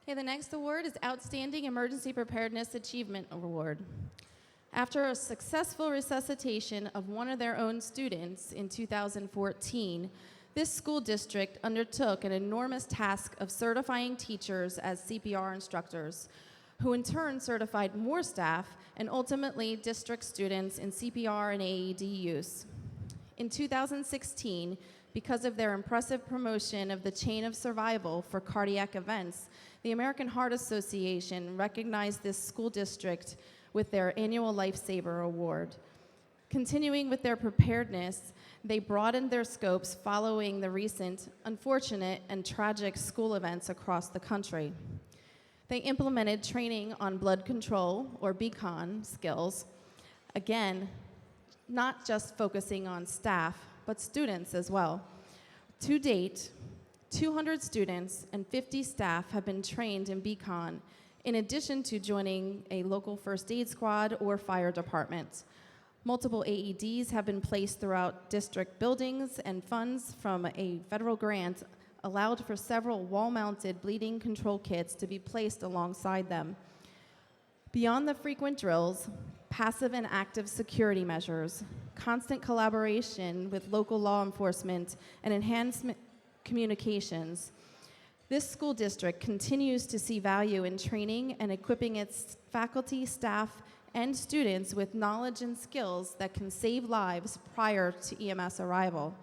Okay, the next award is Outstanding Emergency Preparedness Achievement Award. After a successful resuscitation of one of their own students in 2014, this school district undertook an enormous task of certifying teachers as CPR instructors, who in turn certified more staff and ultimately district students in CPR and AED use. In 2016, because of their impressive promotion of the chain of survival for cardiac events, the American Heart Association recognized this school district with their annual Lifesaver Award. Continuing with their preparedness, they broadened their scopes following the recent unfortunate and tragic school events across the country. They implemented training on blood control, or BCON, skills, again, not just focusing on staff, but students as well. To date, 200 students and 50 staff have been trained in BCON, in addition to joining a local first aid squad or fire department. Multiple AEDs have been placed throughout district buildings, and funds from a federal grant allowed for several wall-mounted bleeding control kits to be placed alongside them. Beyond the frequent drills, passive and active security measures, constant collaboration with local law enforcement, and enhanced communications, this school district continues to see value in training and equipping its faculty, staff, and students with knowledge and skills that can save lives prior to EMS arrival.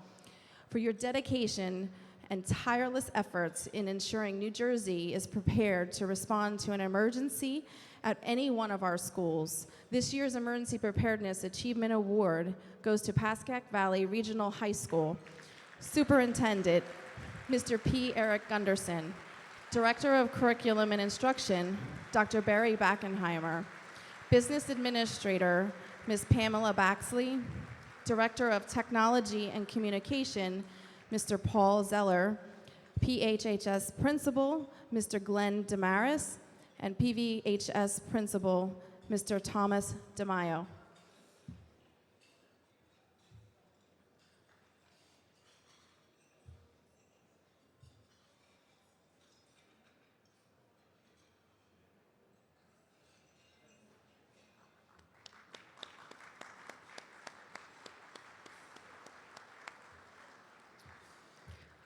For your dedication and tireless efforts in ensuring New Jersey is prepared to respond to an emergency at any one of our schools, this year's Emergency Preparedness Achievement Award goes to Pascack Valley Regional High School Superintendent Mr. P. Eric Gunderson, Director of Curriculum and Instruction, Dr. Barry Backenheimer, Business Administrator, Ms. Pamela Baxley, Director of Technology and Communication, Mr. Paul Zeller, PHHS Principal, Mr. Glenn Damaris, and PVHS Principal, Mr. Thomas DeMaio.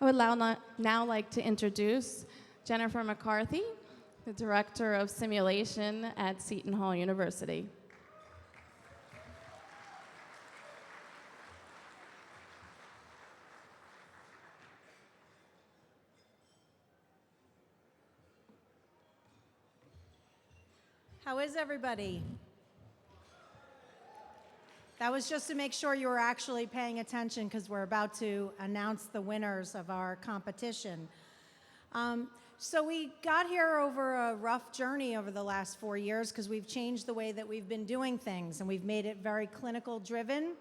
I would now like to introduce Jennifer McCarthy, the Director of Simulation at Seton Hall University. How is everybody? That was just to make sure you were actually paying attention, because we're about to announce the winners of our competition. So we got here over a rough journey over the last 4 years, because we've changed the way that we've been doing things, and we've made it very clinical driven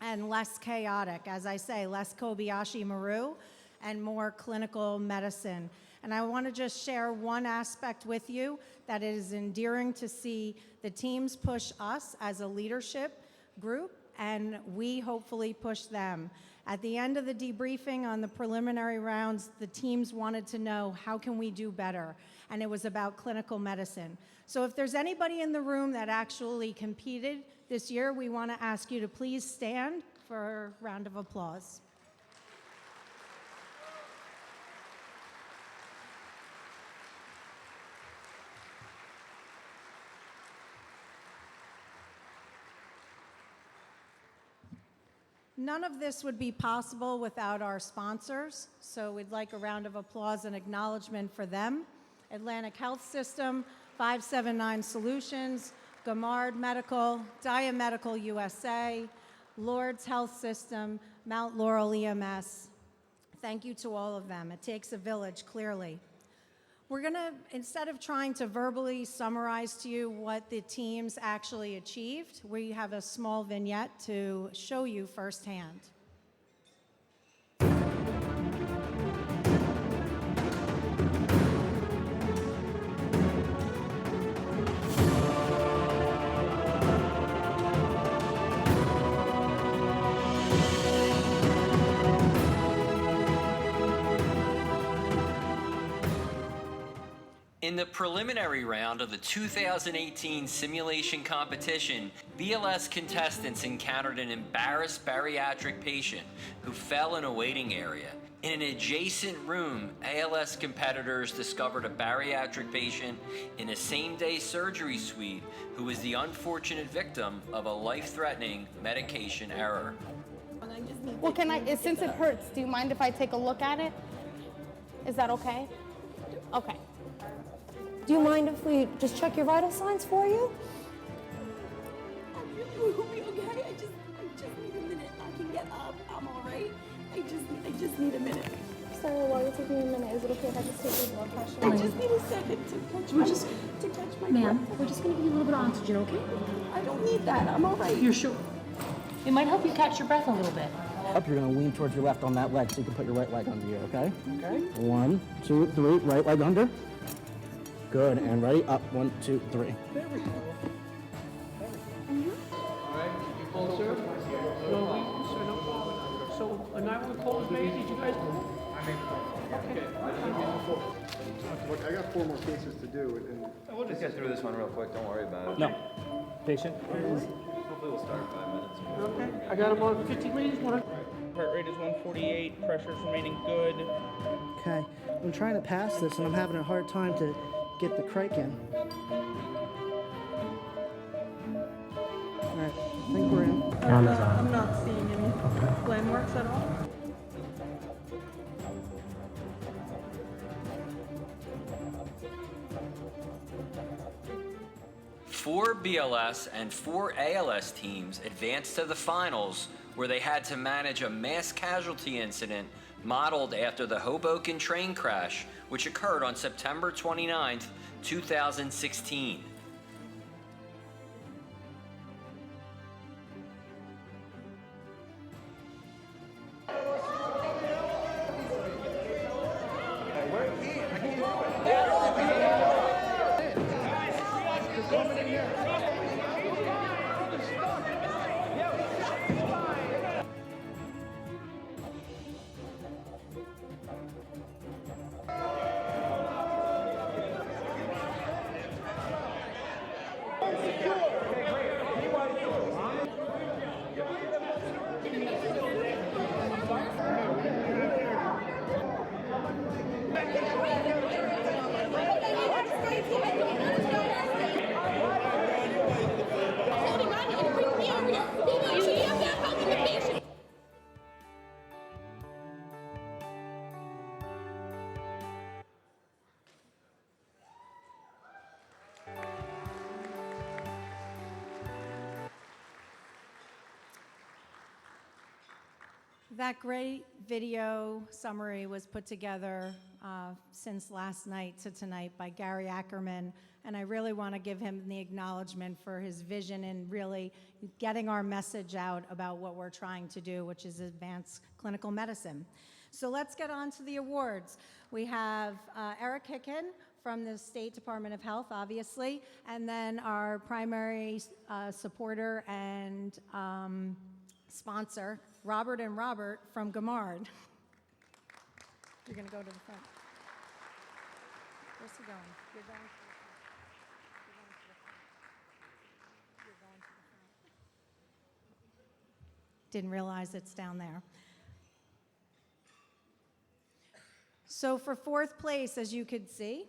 and less chaotic. As I say, less Kobayashi Maru and more clinical medicine. And I want to just share one aspect with you that it is endearing to see the teams push us as a leadership group, and we hopefully push them. At the end of the debriefing on the preliminary rounds, the teams wanted to know, how can we do better? And it was about clinical medicine. So if there's anybody in the room that actually competed this year, we want to ask you to please stand for a round of applause. None of this would be possible without our sponsors, so we'd like a round of applause and acknowledgement for them. Atlantic Health System, 579 Solutions, Gamard Medical, Dia Medical USA, Lourdes Health System, Mount Laurel EMS. Thank you to all of them. It takes a village, clearly. We're going to, instead of trying to verbally summarize to you what the teams actually achieved, we have a small vignette to show you firsthand. In the preliminary round of the 2018 simulation competition, BLS contestants encountered an embarrassed bariatric patient who fell in a waiting area. In an adjacent room, ALS competitors discovered a bariatric patient in a same-day surgery suite who was the unfortunate victim of a life-threatening medication error. Well, since it hurts, do you mind if I take a look at it? Is that okay? Okay. Do you mind if we just check your vital signs for you? We'll be okay. I just need a minute. I can get up. I'm all right. I just need a minute. Sorry, while you're taking a minute, is it okay if I just take your blood pressure? I just need a second to catch my Ma'am, breath. we're just gonna give you a little bit of oxygen, okay? I don't need that. I'm all right. You're sure? It might help you catch your breath a little bit. Up, you're gonna lean towards your left on that leg so you can put your right leg under you, okay? Okay. 1, 2, 3, right leg under. Good, and ready? Up, 1, 2, 3. There we go. All right, you both, sir? No problem. So, a 911 call was made. Did you guys call? I made the call. Okay. Look, I got 4 more cases to do, and We'll just get through this one real quick. Don't worry about it. No. Patient? Hopefully we'll start in 5 minutes. Okay. I got him on 15 minutes. Heart rate is 148. Pressure's remaining good. Okay, I'm trying to pass this and I'm having a hard time to get the crike in. All right, I think we're in. I'm not seeing any landmarks at all. Four BLS and 4 ALS teams advanced to the finals, where they had to manage a mass casualty incident modeled after the Hoboken train crash, which occurred on September 29th, 2016. That great video summary was put together since last night to tonight by Gary Ackerman, and I really want to give him the acknowledgement for his vision in really getting our message out about what we're trying to do, which is advance clinical medicine. So let's get on to the awards. We have Eric Hicken from the State Department of Health, obviously, and then our primary supporter and sponsor, Robert and Robert from Gamard. You're going to go to the front. Where's he going? You're going to the front. You're going to the front. Didn't realize it's down there. So for fourth place, as you could see,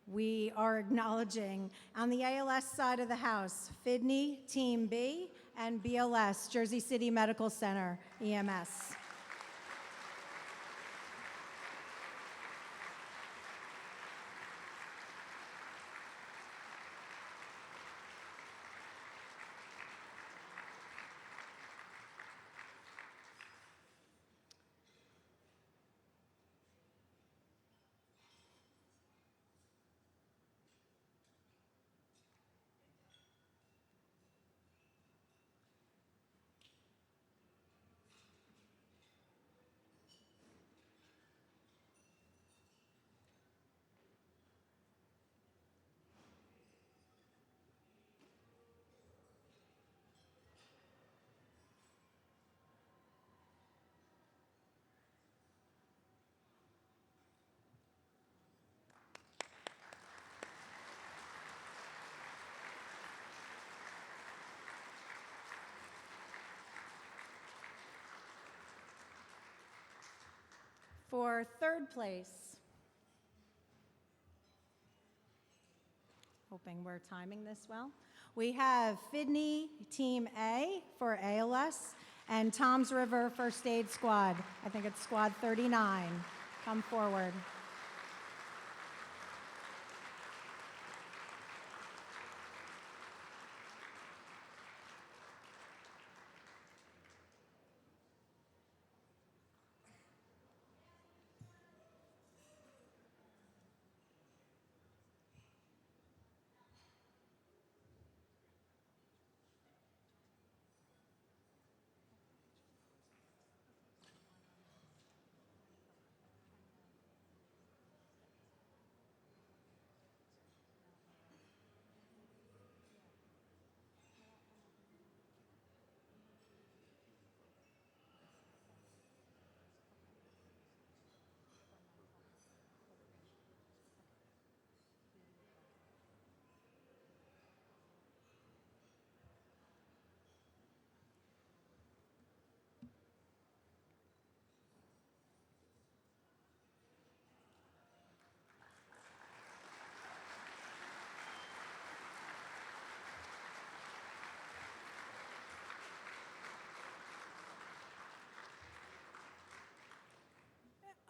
we are acknowledging on the ALS side of the house, Fidney, Team B, and BLS, Jersey City Medical Center, EMS. For third place, hoping we're timing this well, we have Fidney Team A for ALS and Toms River First Aid Squad. I think it's Squad 39. Come forward.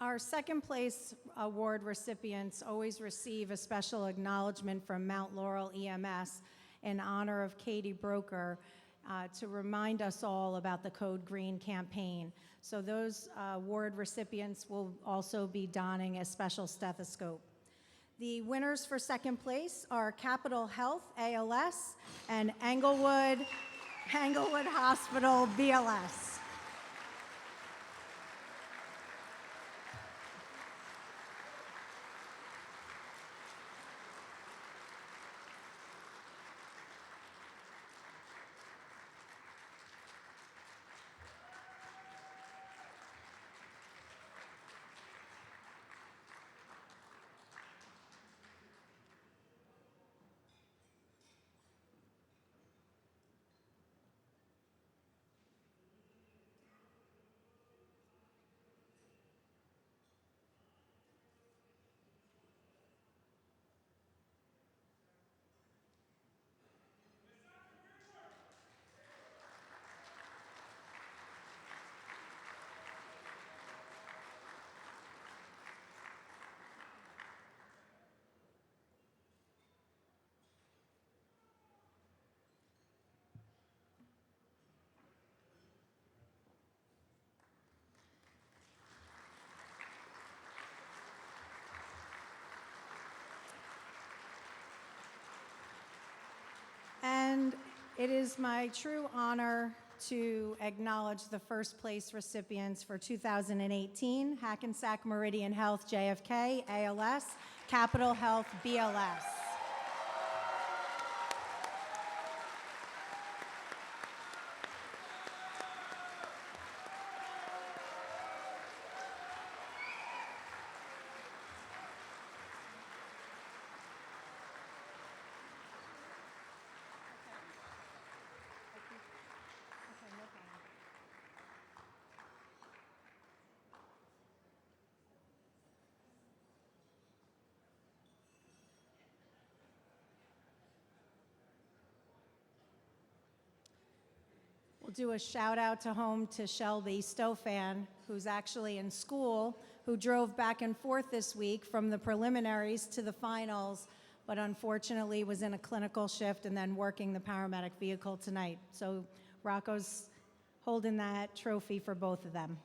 Our second place award recipients always receive a special acknowledgement from Mount Laurel EMS in honor of Katie Broker to remind us all about the Code Green campaign. So those award recipients will also be donning a special stethoscope. The winners for second place are Capital Health ALS and Englewood Hospital BLS. And it is my true honor to acknowledge the first place recipients for 2018, Hackensack Meridian Health JFK, ALS, Capital Health BLS. We'll do a shout out to home to Shelby Stofan, who's actually in school, who drove back and forth this week from the preliminaries to the finals, but unfortunately was in a clinical shift and then working the paramedic vehicle tonight. So Rocco's holding that trophy for both of them.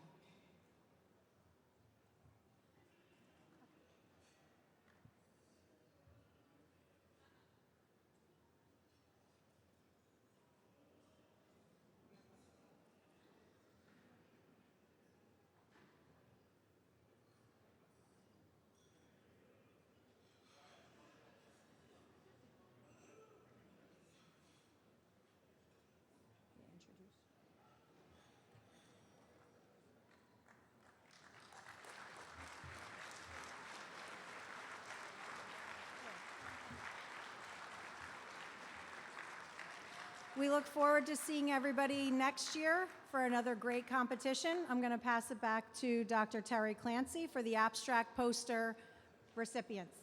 We look forward to seeing everybody next year for another great competition. I'm going to pass it back to Dr. Terry Clancy for the abstract poster recipients.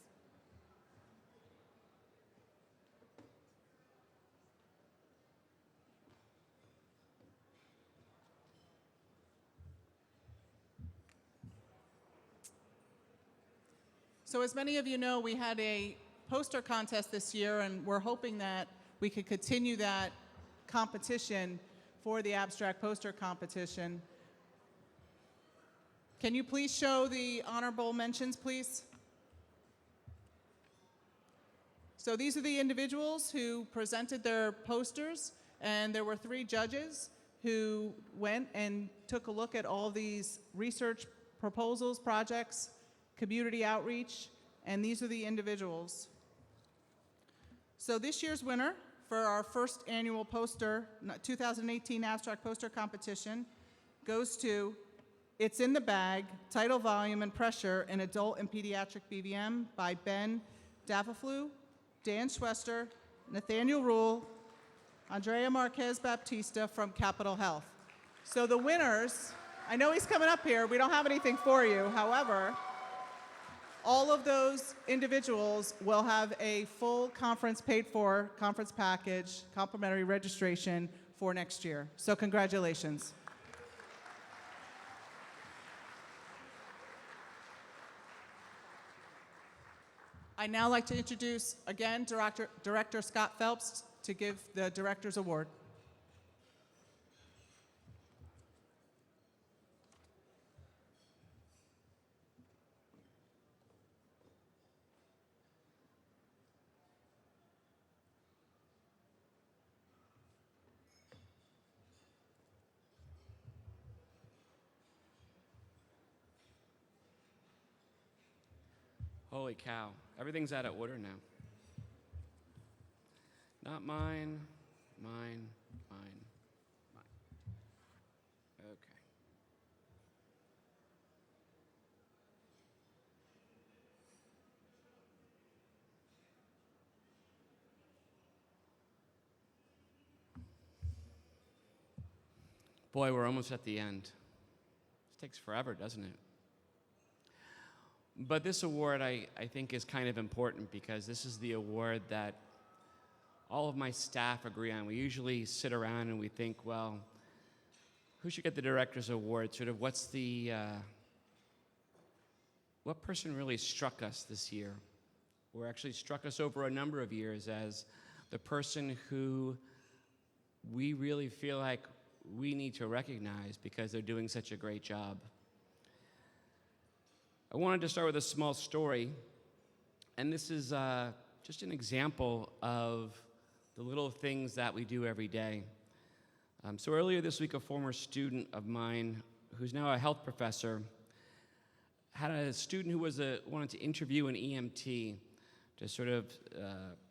So as many of you know, we had a poster contest this year, and we're hoping that we could continue that competition for the abstract poster competition. Can you please show the honorable mentions, please? So these are the individuals who presented their posters, and there were 3 judges who went and took a look at all these research proposals, projects, community outreach, and these are the individuals. So this year's winner for our first annual poster, 2018 abstract poster competition, goes to It's in the Bag, Title, Volume, and Pressure in Adult and Pediatric BVM by Ben Davaflu, Dan Schwester, Nathaniel Rule, Andrea Marquez Baptista from Capitol Health. So the winners, I know he's coming up here, we don't have anything for you, however, all of those individuals will have a full conference paid for, conference package, complimentary registration for next year. So congratulations. I'd now like to introduce, again, Director Scott Phelps to give the Director's Award. Holy cow, everything's out of order now. Not mine, mine, mine, mine. Okay. Boy, we're almost at the end. This takes forever, doesn't it? But this award, I think, is kind of important because this is the award that all of my staff agree on. We usually sit around and we think, well, who should get the Director's Award? Sort of what's the, what person really struck us this year? Or actually struck us over a number of years as the person who we really feel like we need to recognize because they're doing such a great job. I wanted to start with a small story, and this is just an example of the little things that we do every day. So earlier this week, a former student of mine, who's now a health professor, had a student who was wanted to interview an EMT to sort of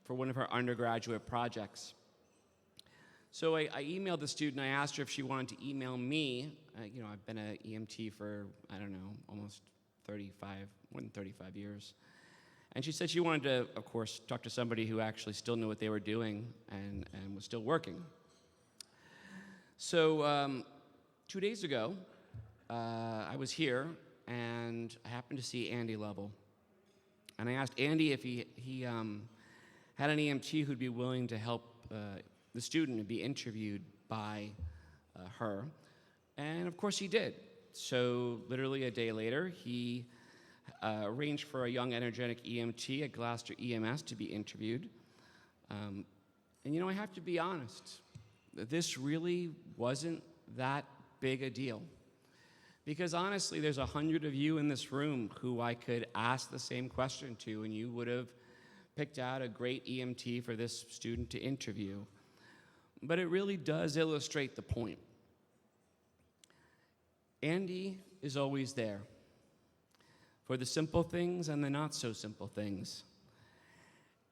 for one of her undergraduate projects. So I emailed the student. I asked her if she wanted to email me. You know, I've been an EMT for, I don't know, almost more than 35 years. And she said she wanted to, of course, talk to somebody who actually still knew what they were doing and was still working. So 2 days ago, I was here, and I happened to see Andy Lovell. And I asked Andy if he had an EMT who'd be willing to help the student and be interviewed by her. And of course he did. So literally a day later, he arranged for a young, energetic EMT at Gloucester EMS to be interviewed. And I have to be honest, this really wasn't that big a deal. Because honestly, there's 100 of you in this room who I could ask the same question to, and you would have picked out a great EMT for this student to interview. But it really does illustrate the point. Andy is always there for the simple things and the not so simple things.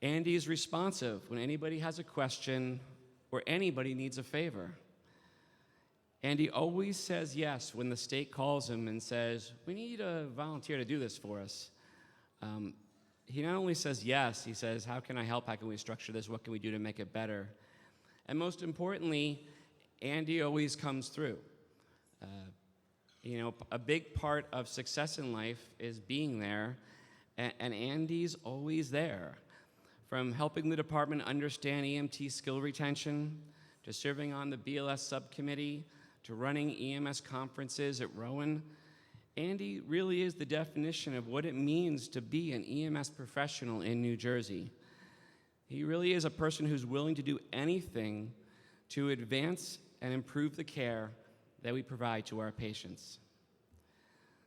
Andy is responsive when anybody has a question or anybody needs a favor. Andy always says yes when the state calls him and says, we need a volunteer to do this for us. He not only says yes, he says, how can I help? How can we structure this? What can we do to make it better? And most importantly, Andy always comes through. A big part of success in life is being there, and Andy's always there. From helping the department understand EMT skill retention, to serving on the BLS subcommittee, to running EMS conferences at Rowan, Andy really is the definition of what it means to be an EMS professional in New Jersey. He really is a person who's willing to do anything to advance and improve the care that we provide to our patients.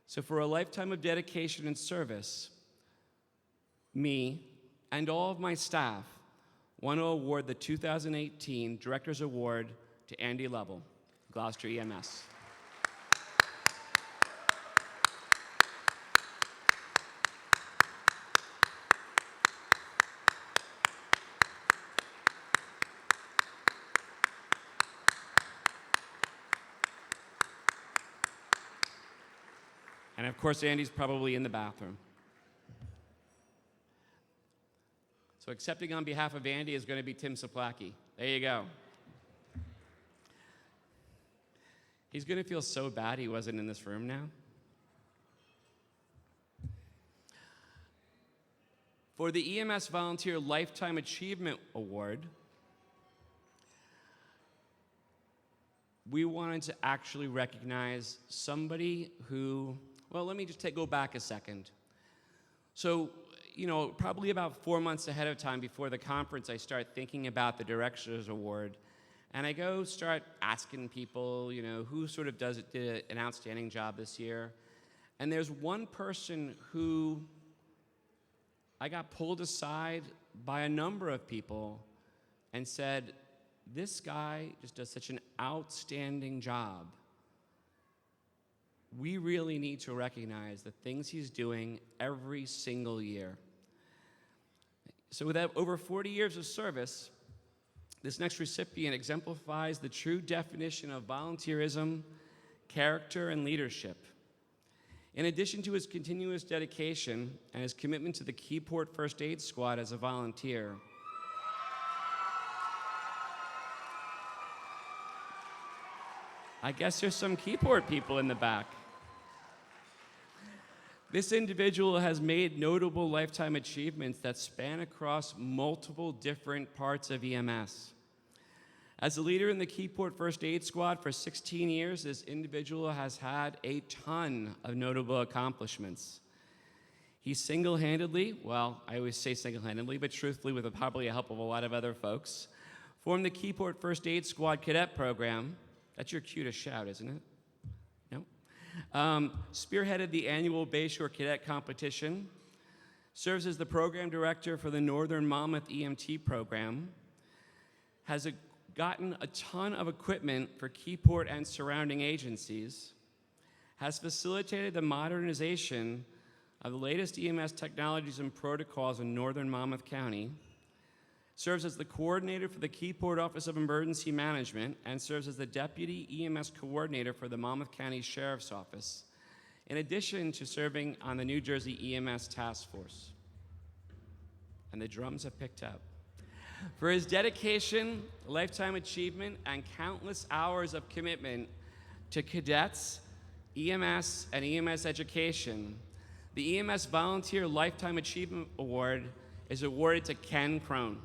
So for a lifetime of dedication and service, me and all of my staff want to award the 2018 Director's Award to Andy Lovell, Gloucester EMS. And of course, Andy's probably in the bathroom. So accepting on behalf of Andy is going to be Tim Saplacki. There you go. He's going to feel so bad he wasn't in this room now. For the EMS Volunteer Lifetime Achievement Award, we wanted to actually recognize somebody who, well, let me just go back a second. So, probably about 4 months ahead of time before the conference, I start thinking about the Director's Award. And I start asking people, who sort of did an outstanding job this year. And there's one person who I got pulled aside by a number of people and said, this guy just does such an outstanding job. We really need to recognize the things he's doing every single year. So with over 40 years of service, this next recipient exemplifies the true definition of volunteerism, character, and leadership. In addition to his continuous dedication and his commitment to the Keyport First Aid Squad as a volunteer, I guess there's some Keyport people in the back. This individual has made notable lifetime achievements that span across multiple different parts of EMS. As a leader in the Keyport First Aid Squad for 16 years, this individual has had a ton of notable accomplishments. He single-handedly, well, I always say single-handedly, but truthfully with probably the help of a lot of other folks, formed the Keyport First Aid Squad Cadet Program. That's your cue to shout, isn't it? Spearheaded the annual Bayshore Cadet Competition, serves as the program director for the Northern Monmouth EMT program, has gotten a ton of equipment for Keyport and surrounding agencies, has facilitated the modernization of the latest EMS technologies and protocols in Northern Monmouth County, serves as the coordinator for the Keyport Office of Emergency Management, and serves as the deputy EMS coordinator for the Monmouth County Sheriff's Office, in addition to serving on the New Jersey EMS Task Force. And the drums have picked up. For his dedication, lifetime achievement, and countless hours of commitment to cadets, EMS, and EMS education, the EMS Volunteer Lifetime Achievement Award is awarded to Ken Crone.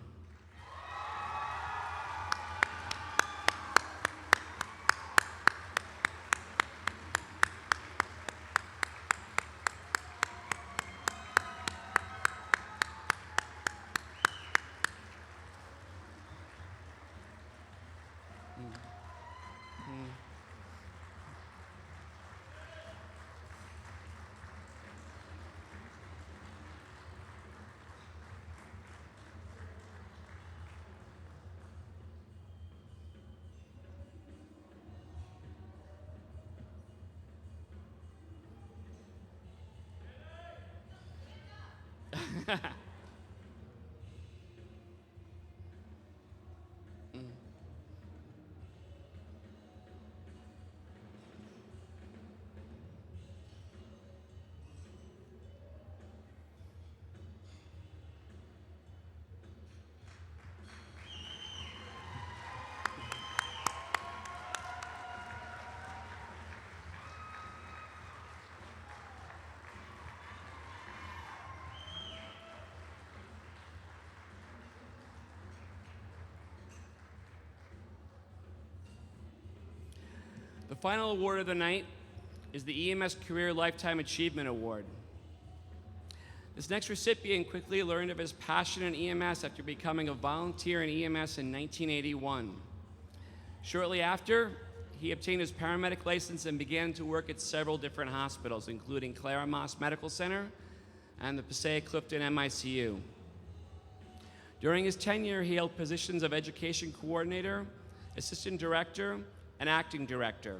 The final award of the night is the EMS Career Lifetime Achievement Award. This next recipient quickly learned of his passion in EMS after becoming a volunteer in EMS in 1981. Shortly after, he obtained his paramedic license and began to work at several different hospitals, including Clara Moss Medical Center and the Passaic Clifton MICU. During his tenure, he held positions of education coordinator, assistant director, and acting director.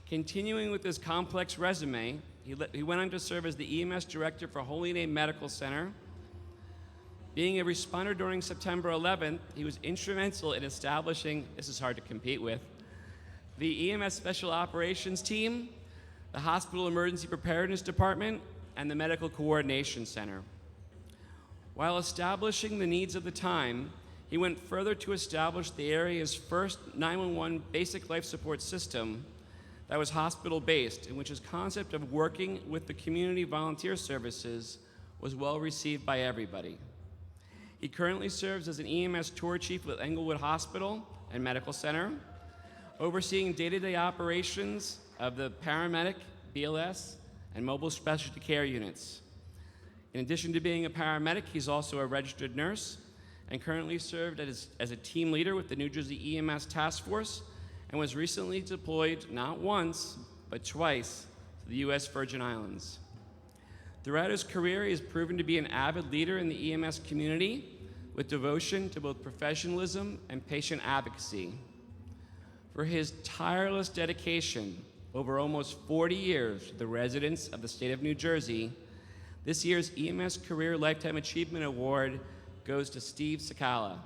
Continuing with his complex resume, he went on to serve as the EMS director for Holy Name Medical Center. Being a responder during September 11th, he was instrumental in establishing, this is hard to compete with, the EMS Special Operations Team, the Hospital Emergency Preparedness Department, and the Medical Coordination Center. While establishing the needs of the time, he went further to establish the area's first 911 basic life support system that was hospital-based, in which his concept of working with the community volunteer services was well received by everybody. He currently serves as an EMS tour chief with Englewood Hospital and Medical Center, overseeing day-to-day operations of the paramedic, BLS, and mobile specialty care units. In addition to being a paramedic, he's also a registered nurse and currently served as a team leader with the New Jersey EMS Task Force and was recently deployed not once, but twice to the U.S. Virgin Islands. Throughout his career, he has proven to be an avid leader in the EMS community with devotion to both professionalism and patient advocacy. For his tireless dedication over almost 40 years to the residents of the state of New Jersey, this year's EMS Career Lifetime Achievement Award goes to Steve Sakala.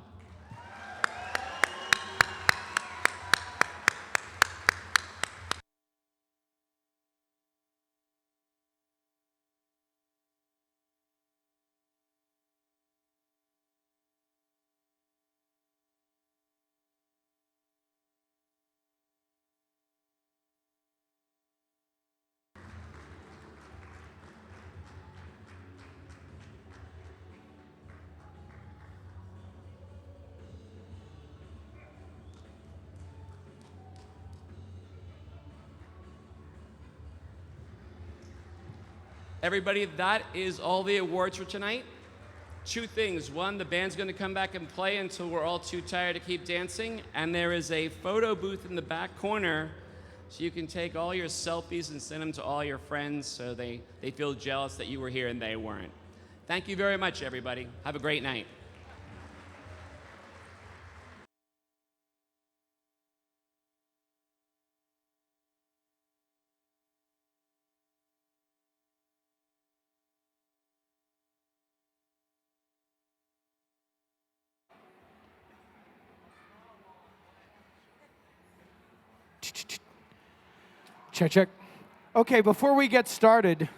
Everybody, that is all the awards for tonight. Two things. One, the band's going to come back and play until we're all too tired to keep dancing. And there is a photo booth in the back corner so you can take all your selfies and send them to all your friends so they feel jealous that you were here and they weren't. Thank you very much, everybody. Have a great night. Check, check. Okay, before we get started,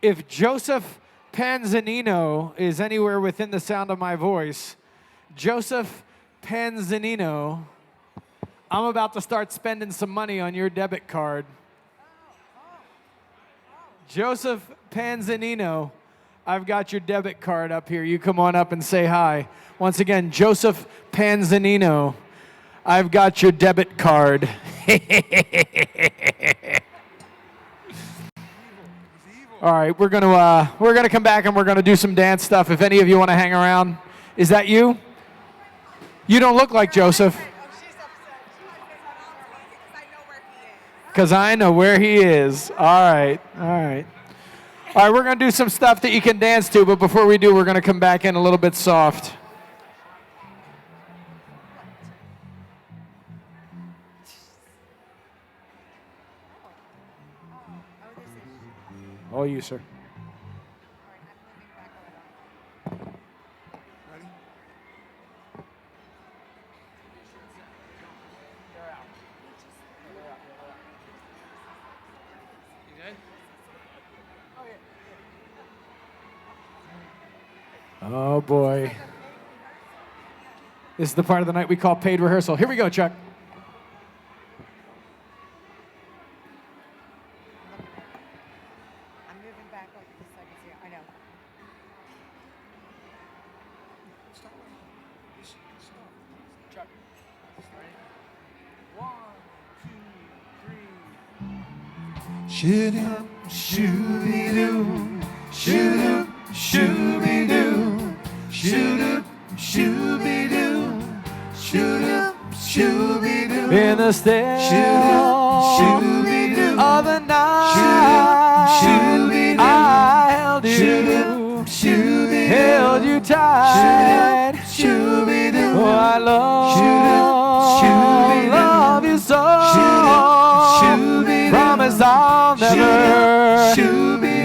if Joseph Panzanino is anywhere within the sound of my voice, Joseph Panzanino, I'm about to start spending some money on your debit card. Joseph Panzanino, I've got your debit card up here. You come on up and say hi. Once again, Joseph Panzanino, I've got your debit card. All right, we're gonna come back and we're gonna do some dance stuff. If any of you want to hang around, is that you? You don't look like Joseph. Because I know where he is. All right, all right. All right, we're gonna do some stuff that you can dance to, but before we do, we're gonna come back in a little bit soft. All you, sir. Oh, boy. This is the part of the night we call paid rehearsal. Here we go, Chuck. I'm moving back up the seconds here. I know. Chuck. Shoot-up, shooby-doo, shoot-up, shooby-doo, shoot-up, shooby-doo, shoot-up, shooby-doo. In the still shooby-doo of the night, shooby-doo, I held you, shooby-doo, held you tight. shooby-doo, Oh, I love you so. Promise I'll never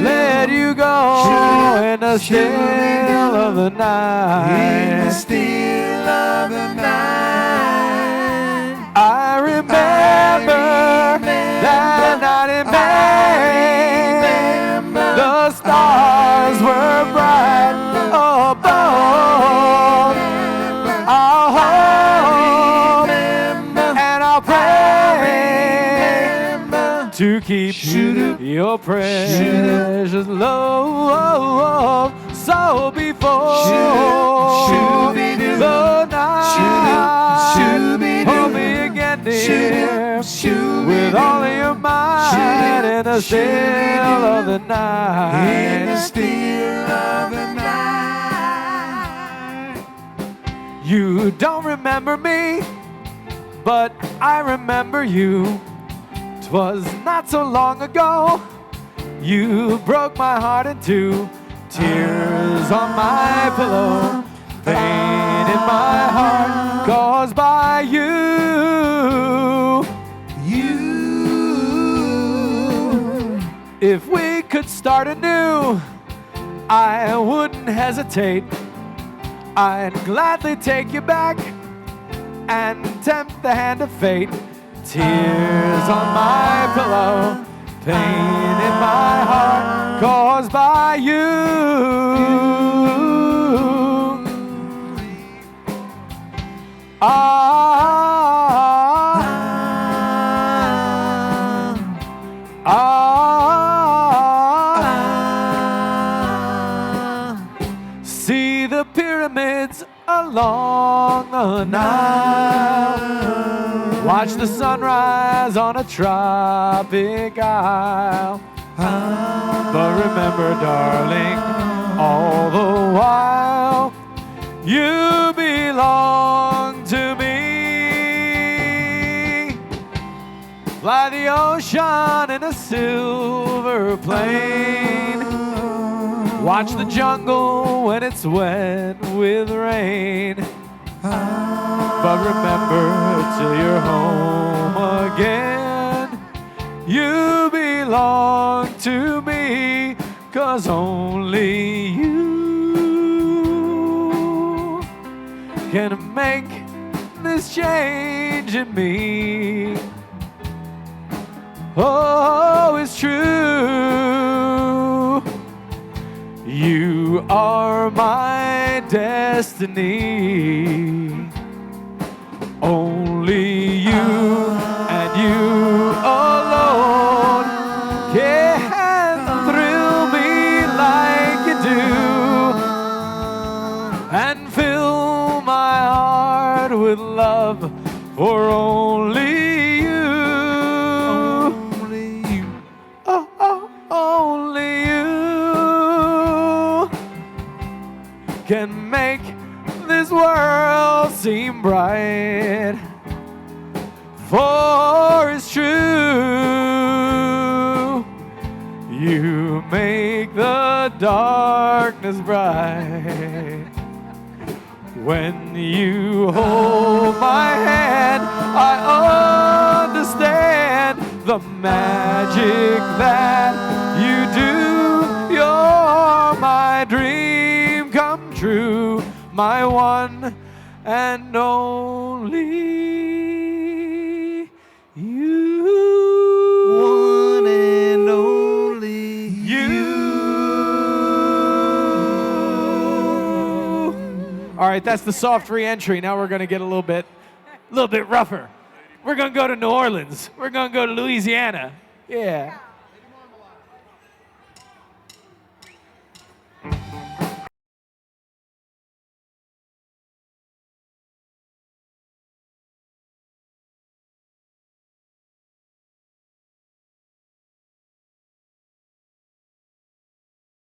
let you go in the still of the night. In the still of the night, I remember that night in May. The stars were bright above. I'll hope and I'll pray to keep your precious love. So before the night, hold me again, dear, with all of your might in the still of the night. in the still of the night. You don't remember me, but I remember you. 'Twas not so long ago, you broke my heart in two. Tears on my pillow, pain in my heart, caused by you. If we could start anew, I wouldn't hesitate. I'd gladly take you back and tempt the hand of fate. Tears on my pillow, pain in my heart, caused by you. See the pyramids along the Nile. Watch the sunrise on a tropic isle. But remember, darling, all the while, you belong to me. Fly the ocean in a silver plane. Watch the jungle when it's wet with rain. But remember, till you're home again, you belong to me, 'cause only you can make this change in me. Oh, it's true. You are my destiny. Only you and you alone can thrill me like you do, and fill my heart with love for only you. Only you. Oh, oh, only you can make this world seem bright. For it's true, you make the darkness bright. When you hold my hand, I understand the magic that you do. You're my dream come true, my one and only you. One and only you. All right, that's the soft re-entry. Now we're going to get a little bit rougher. We're going to go to New Orleans. We're going to go to Louisiana. Yeah.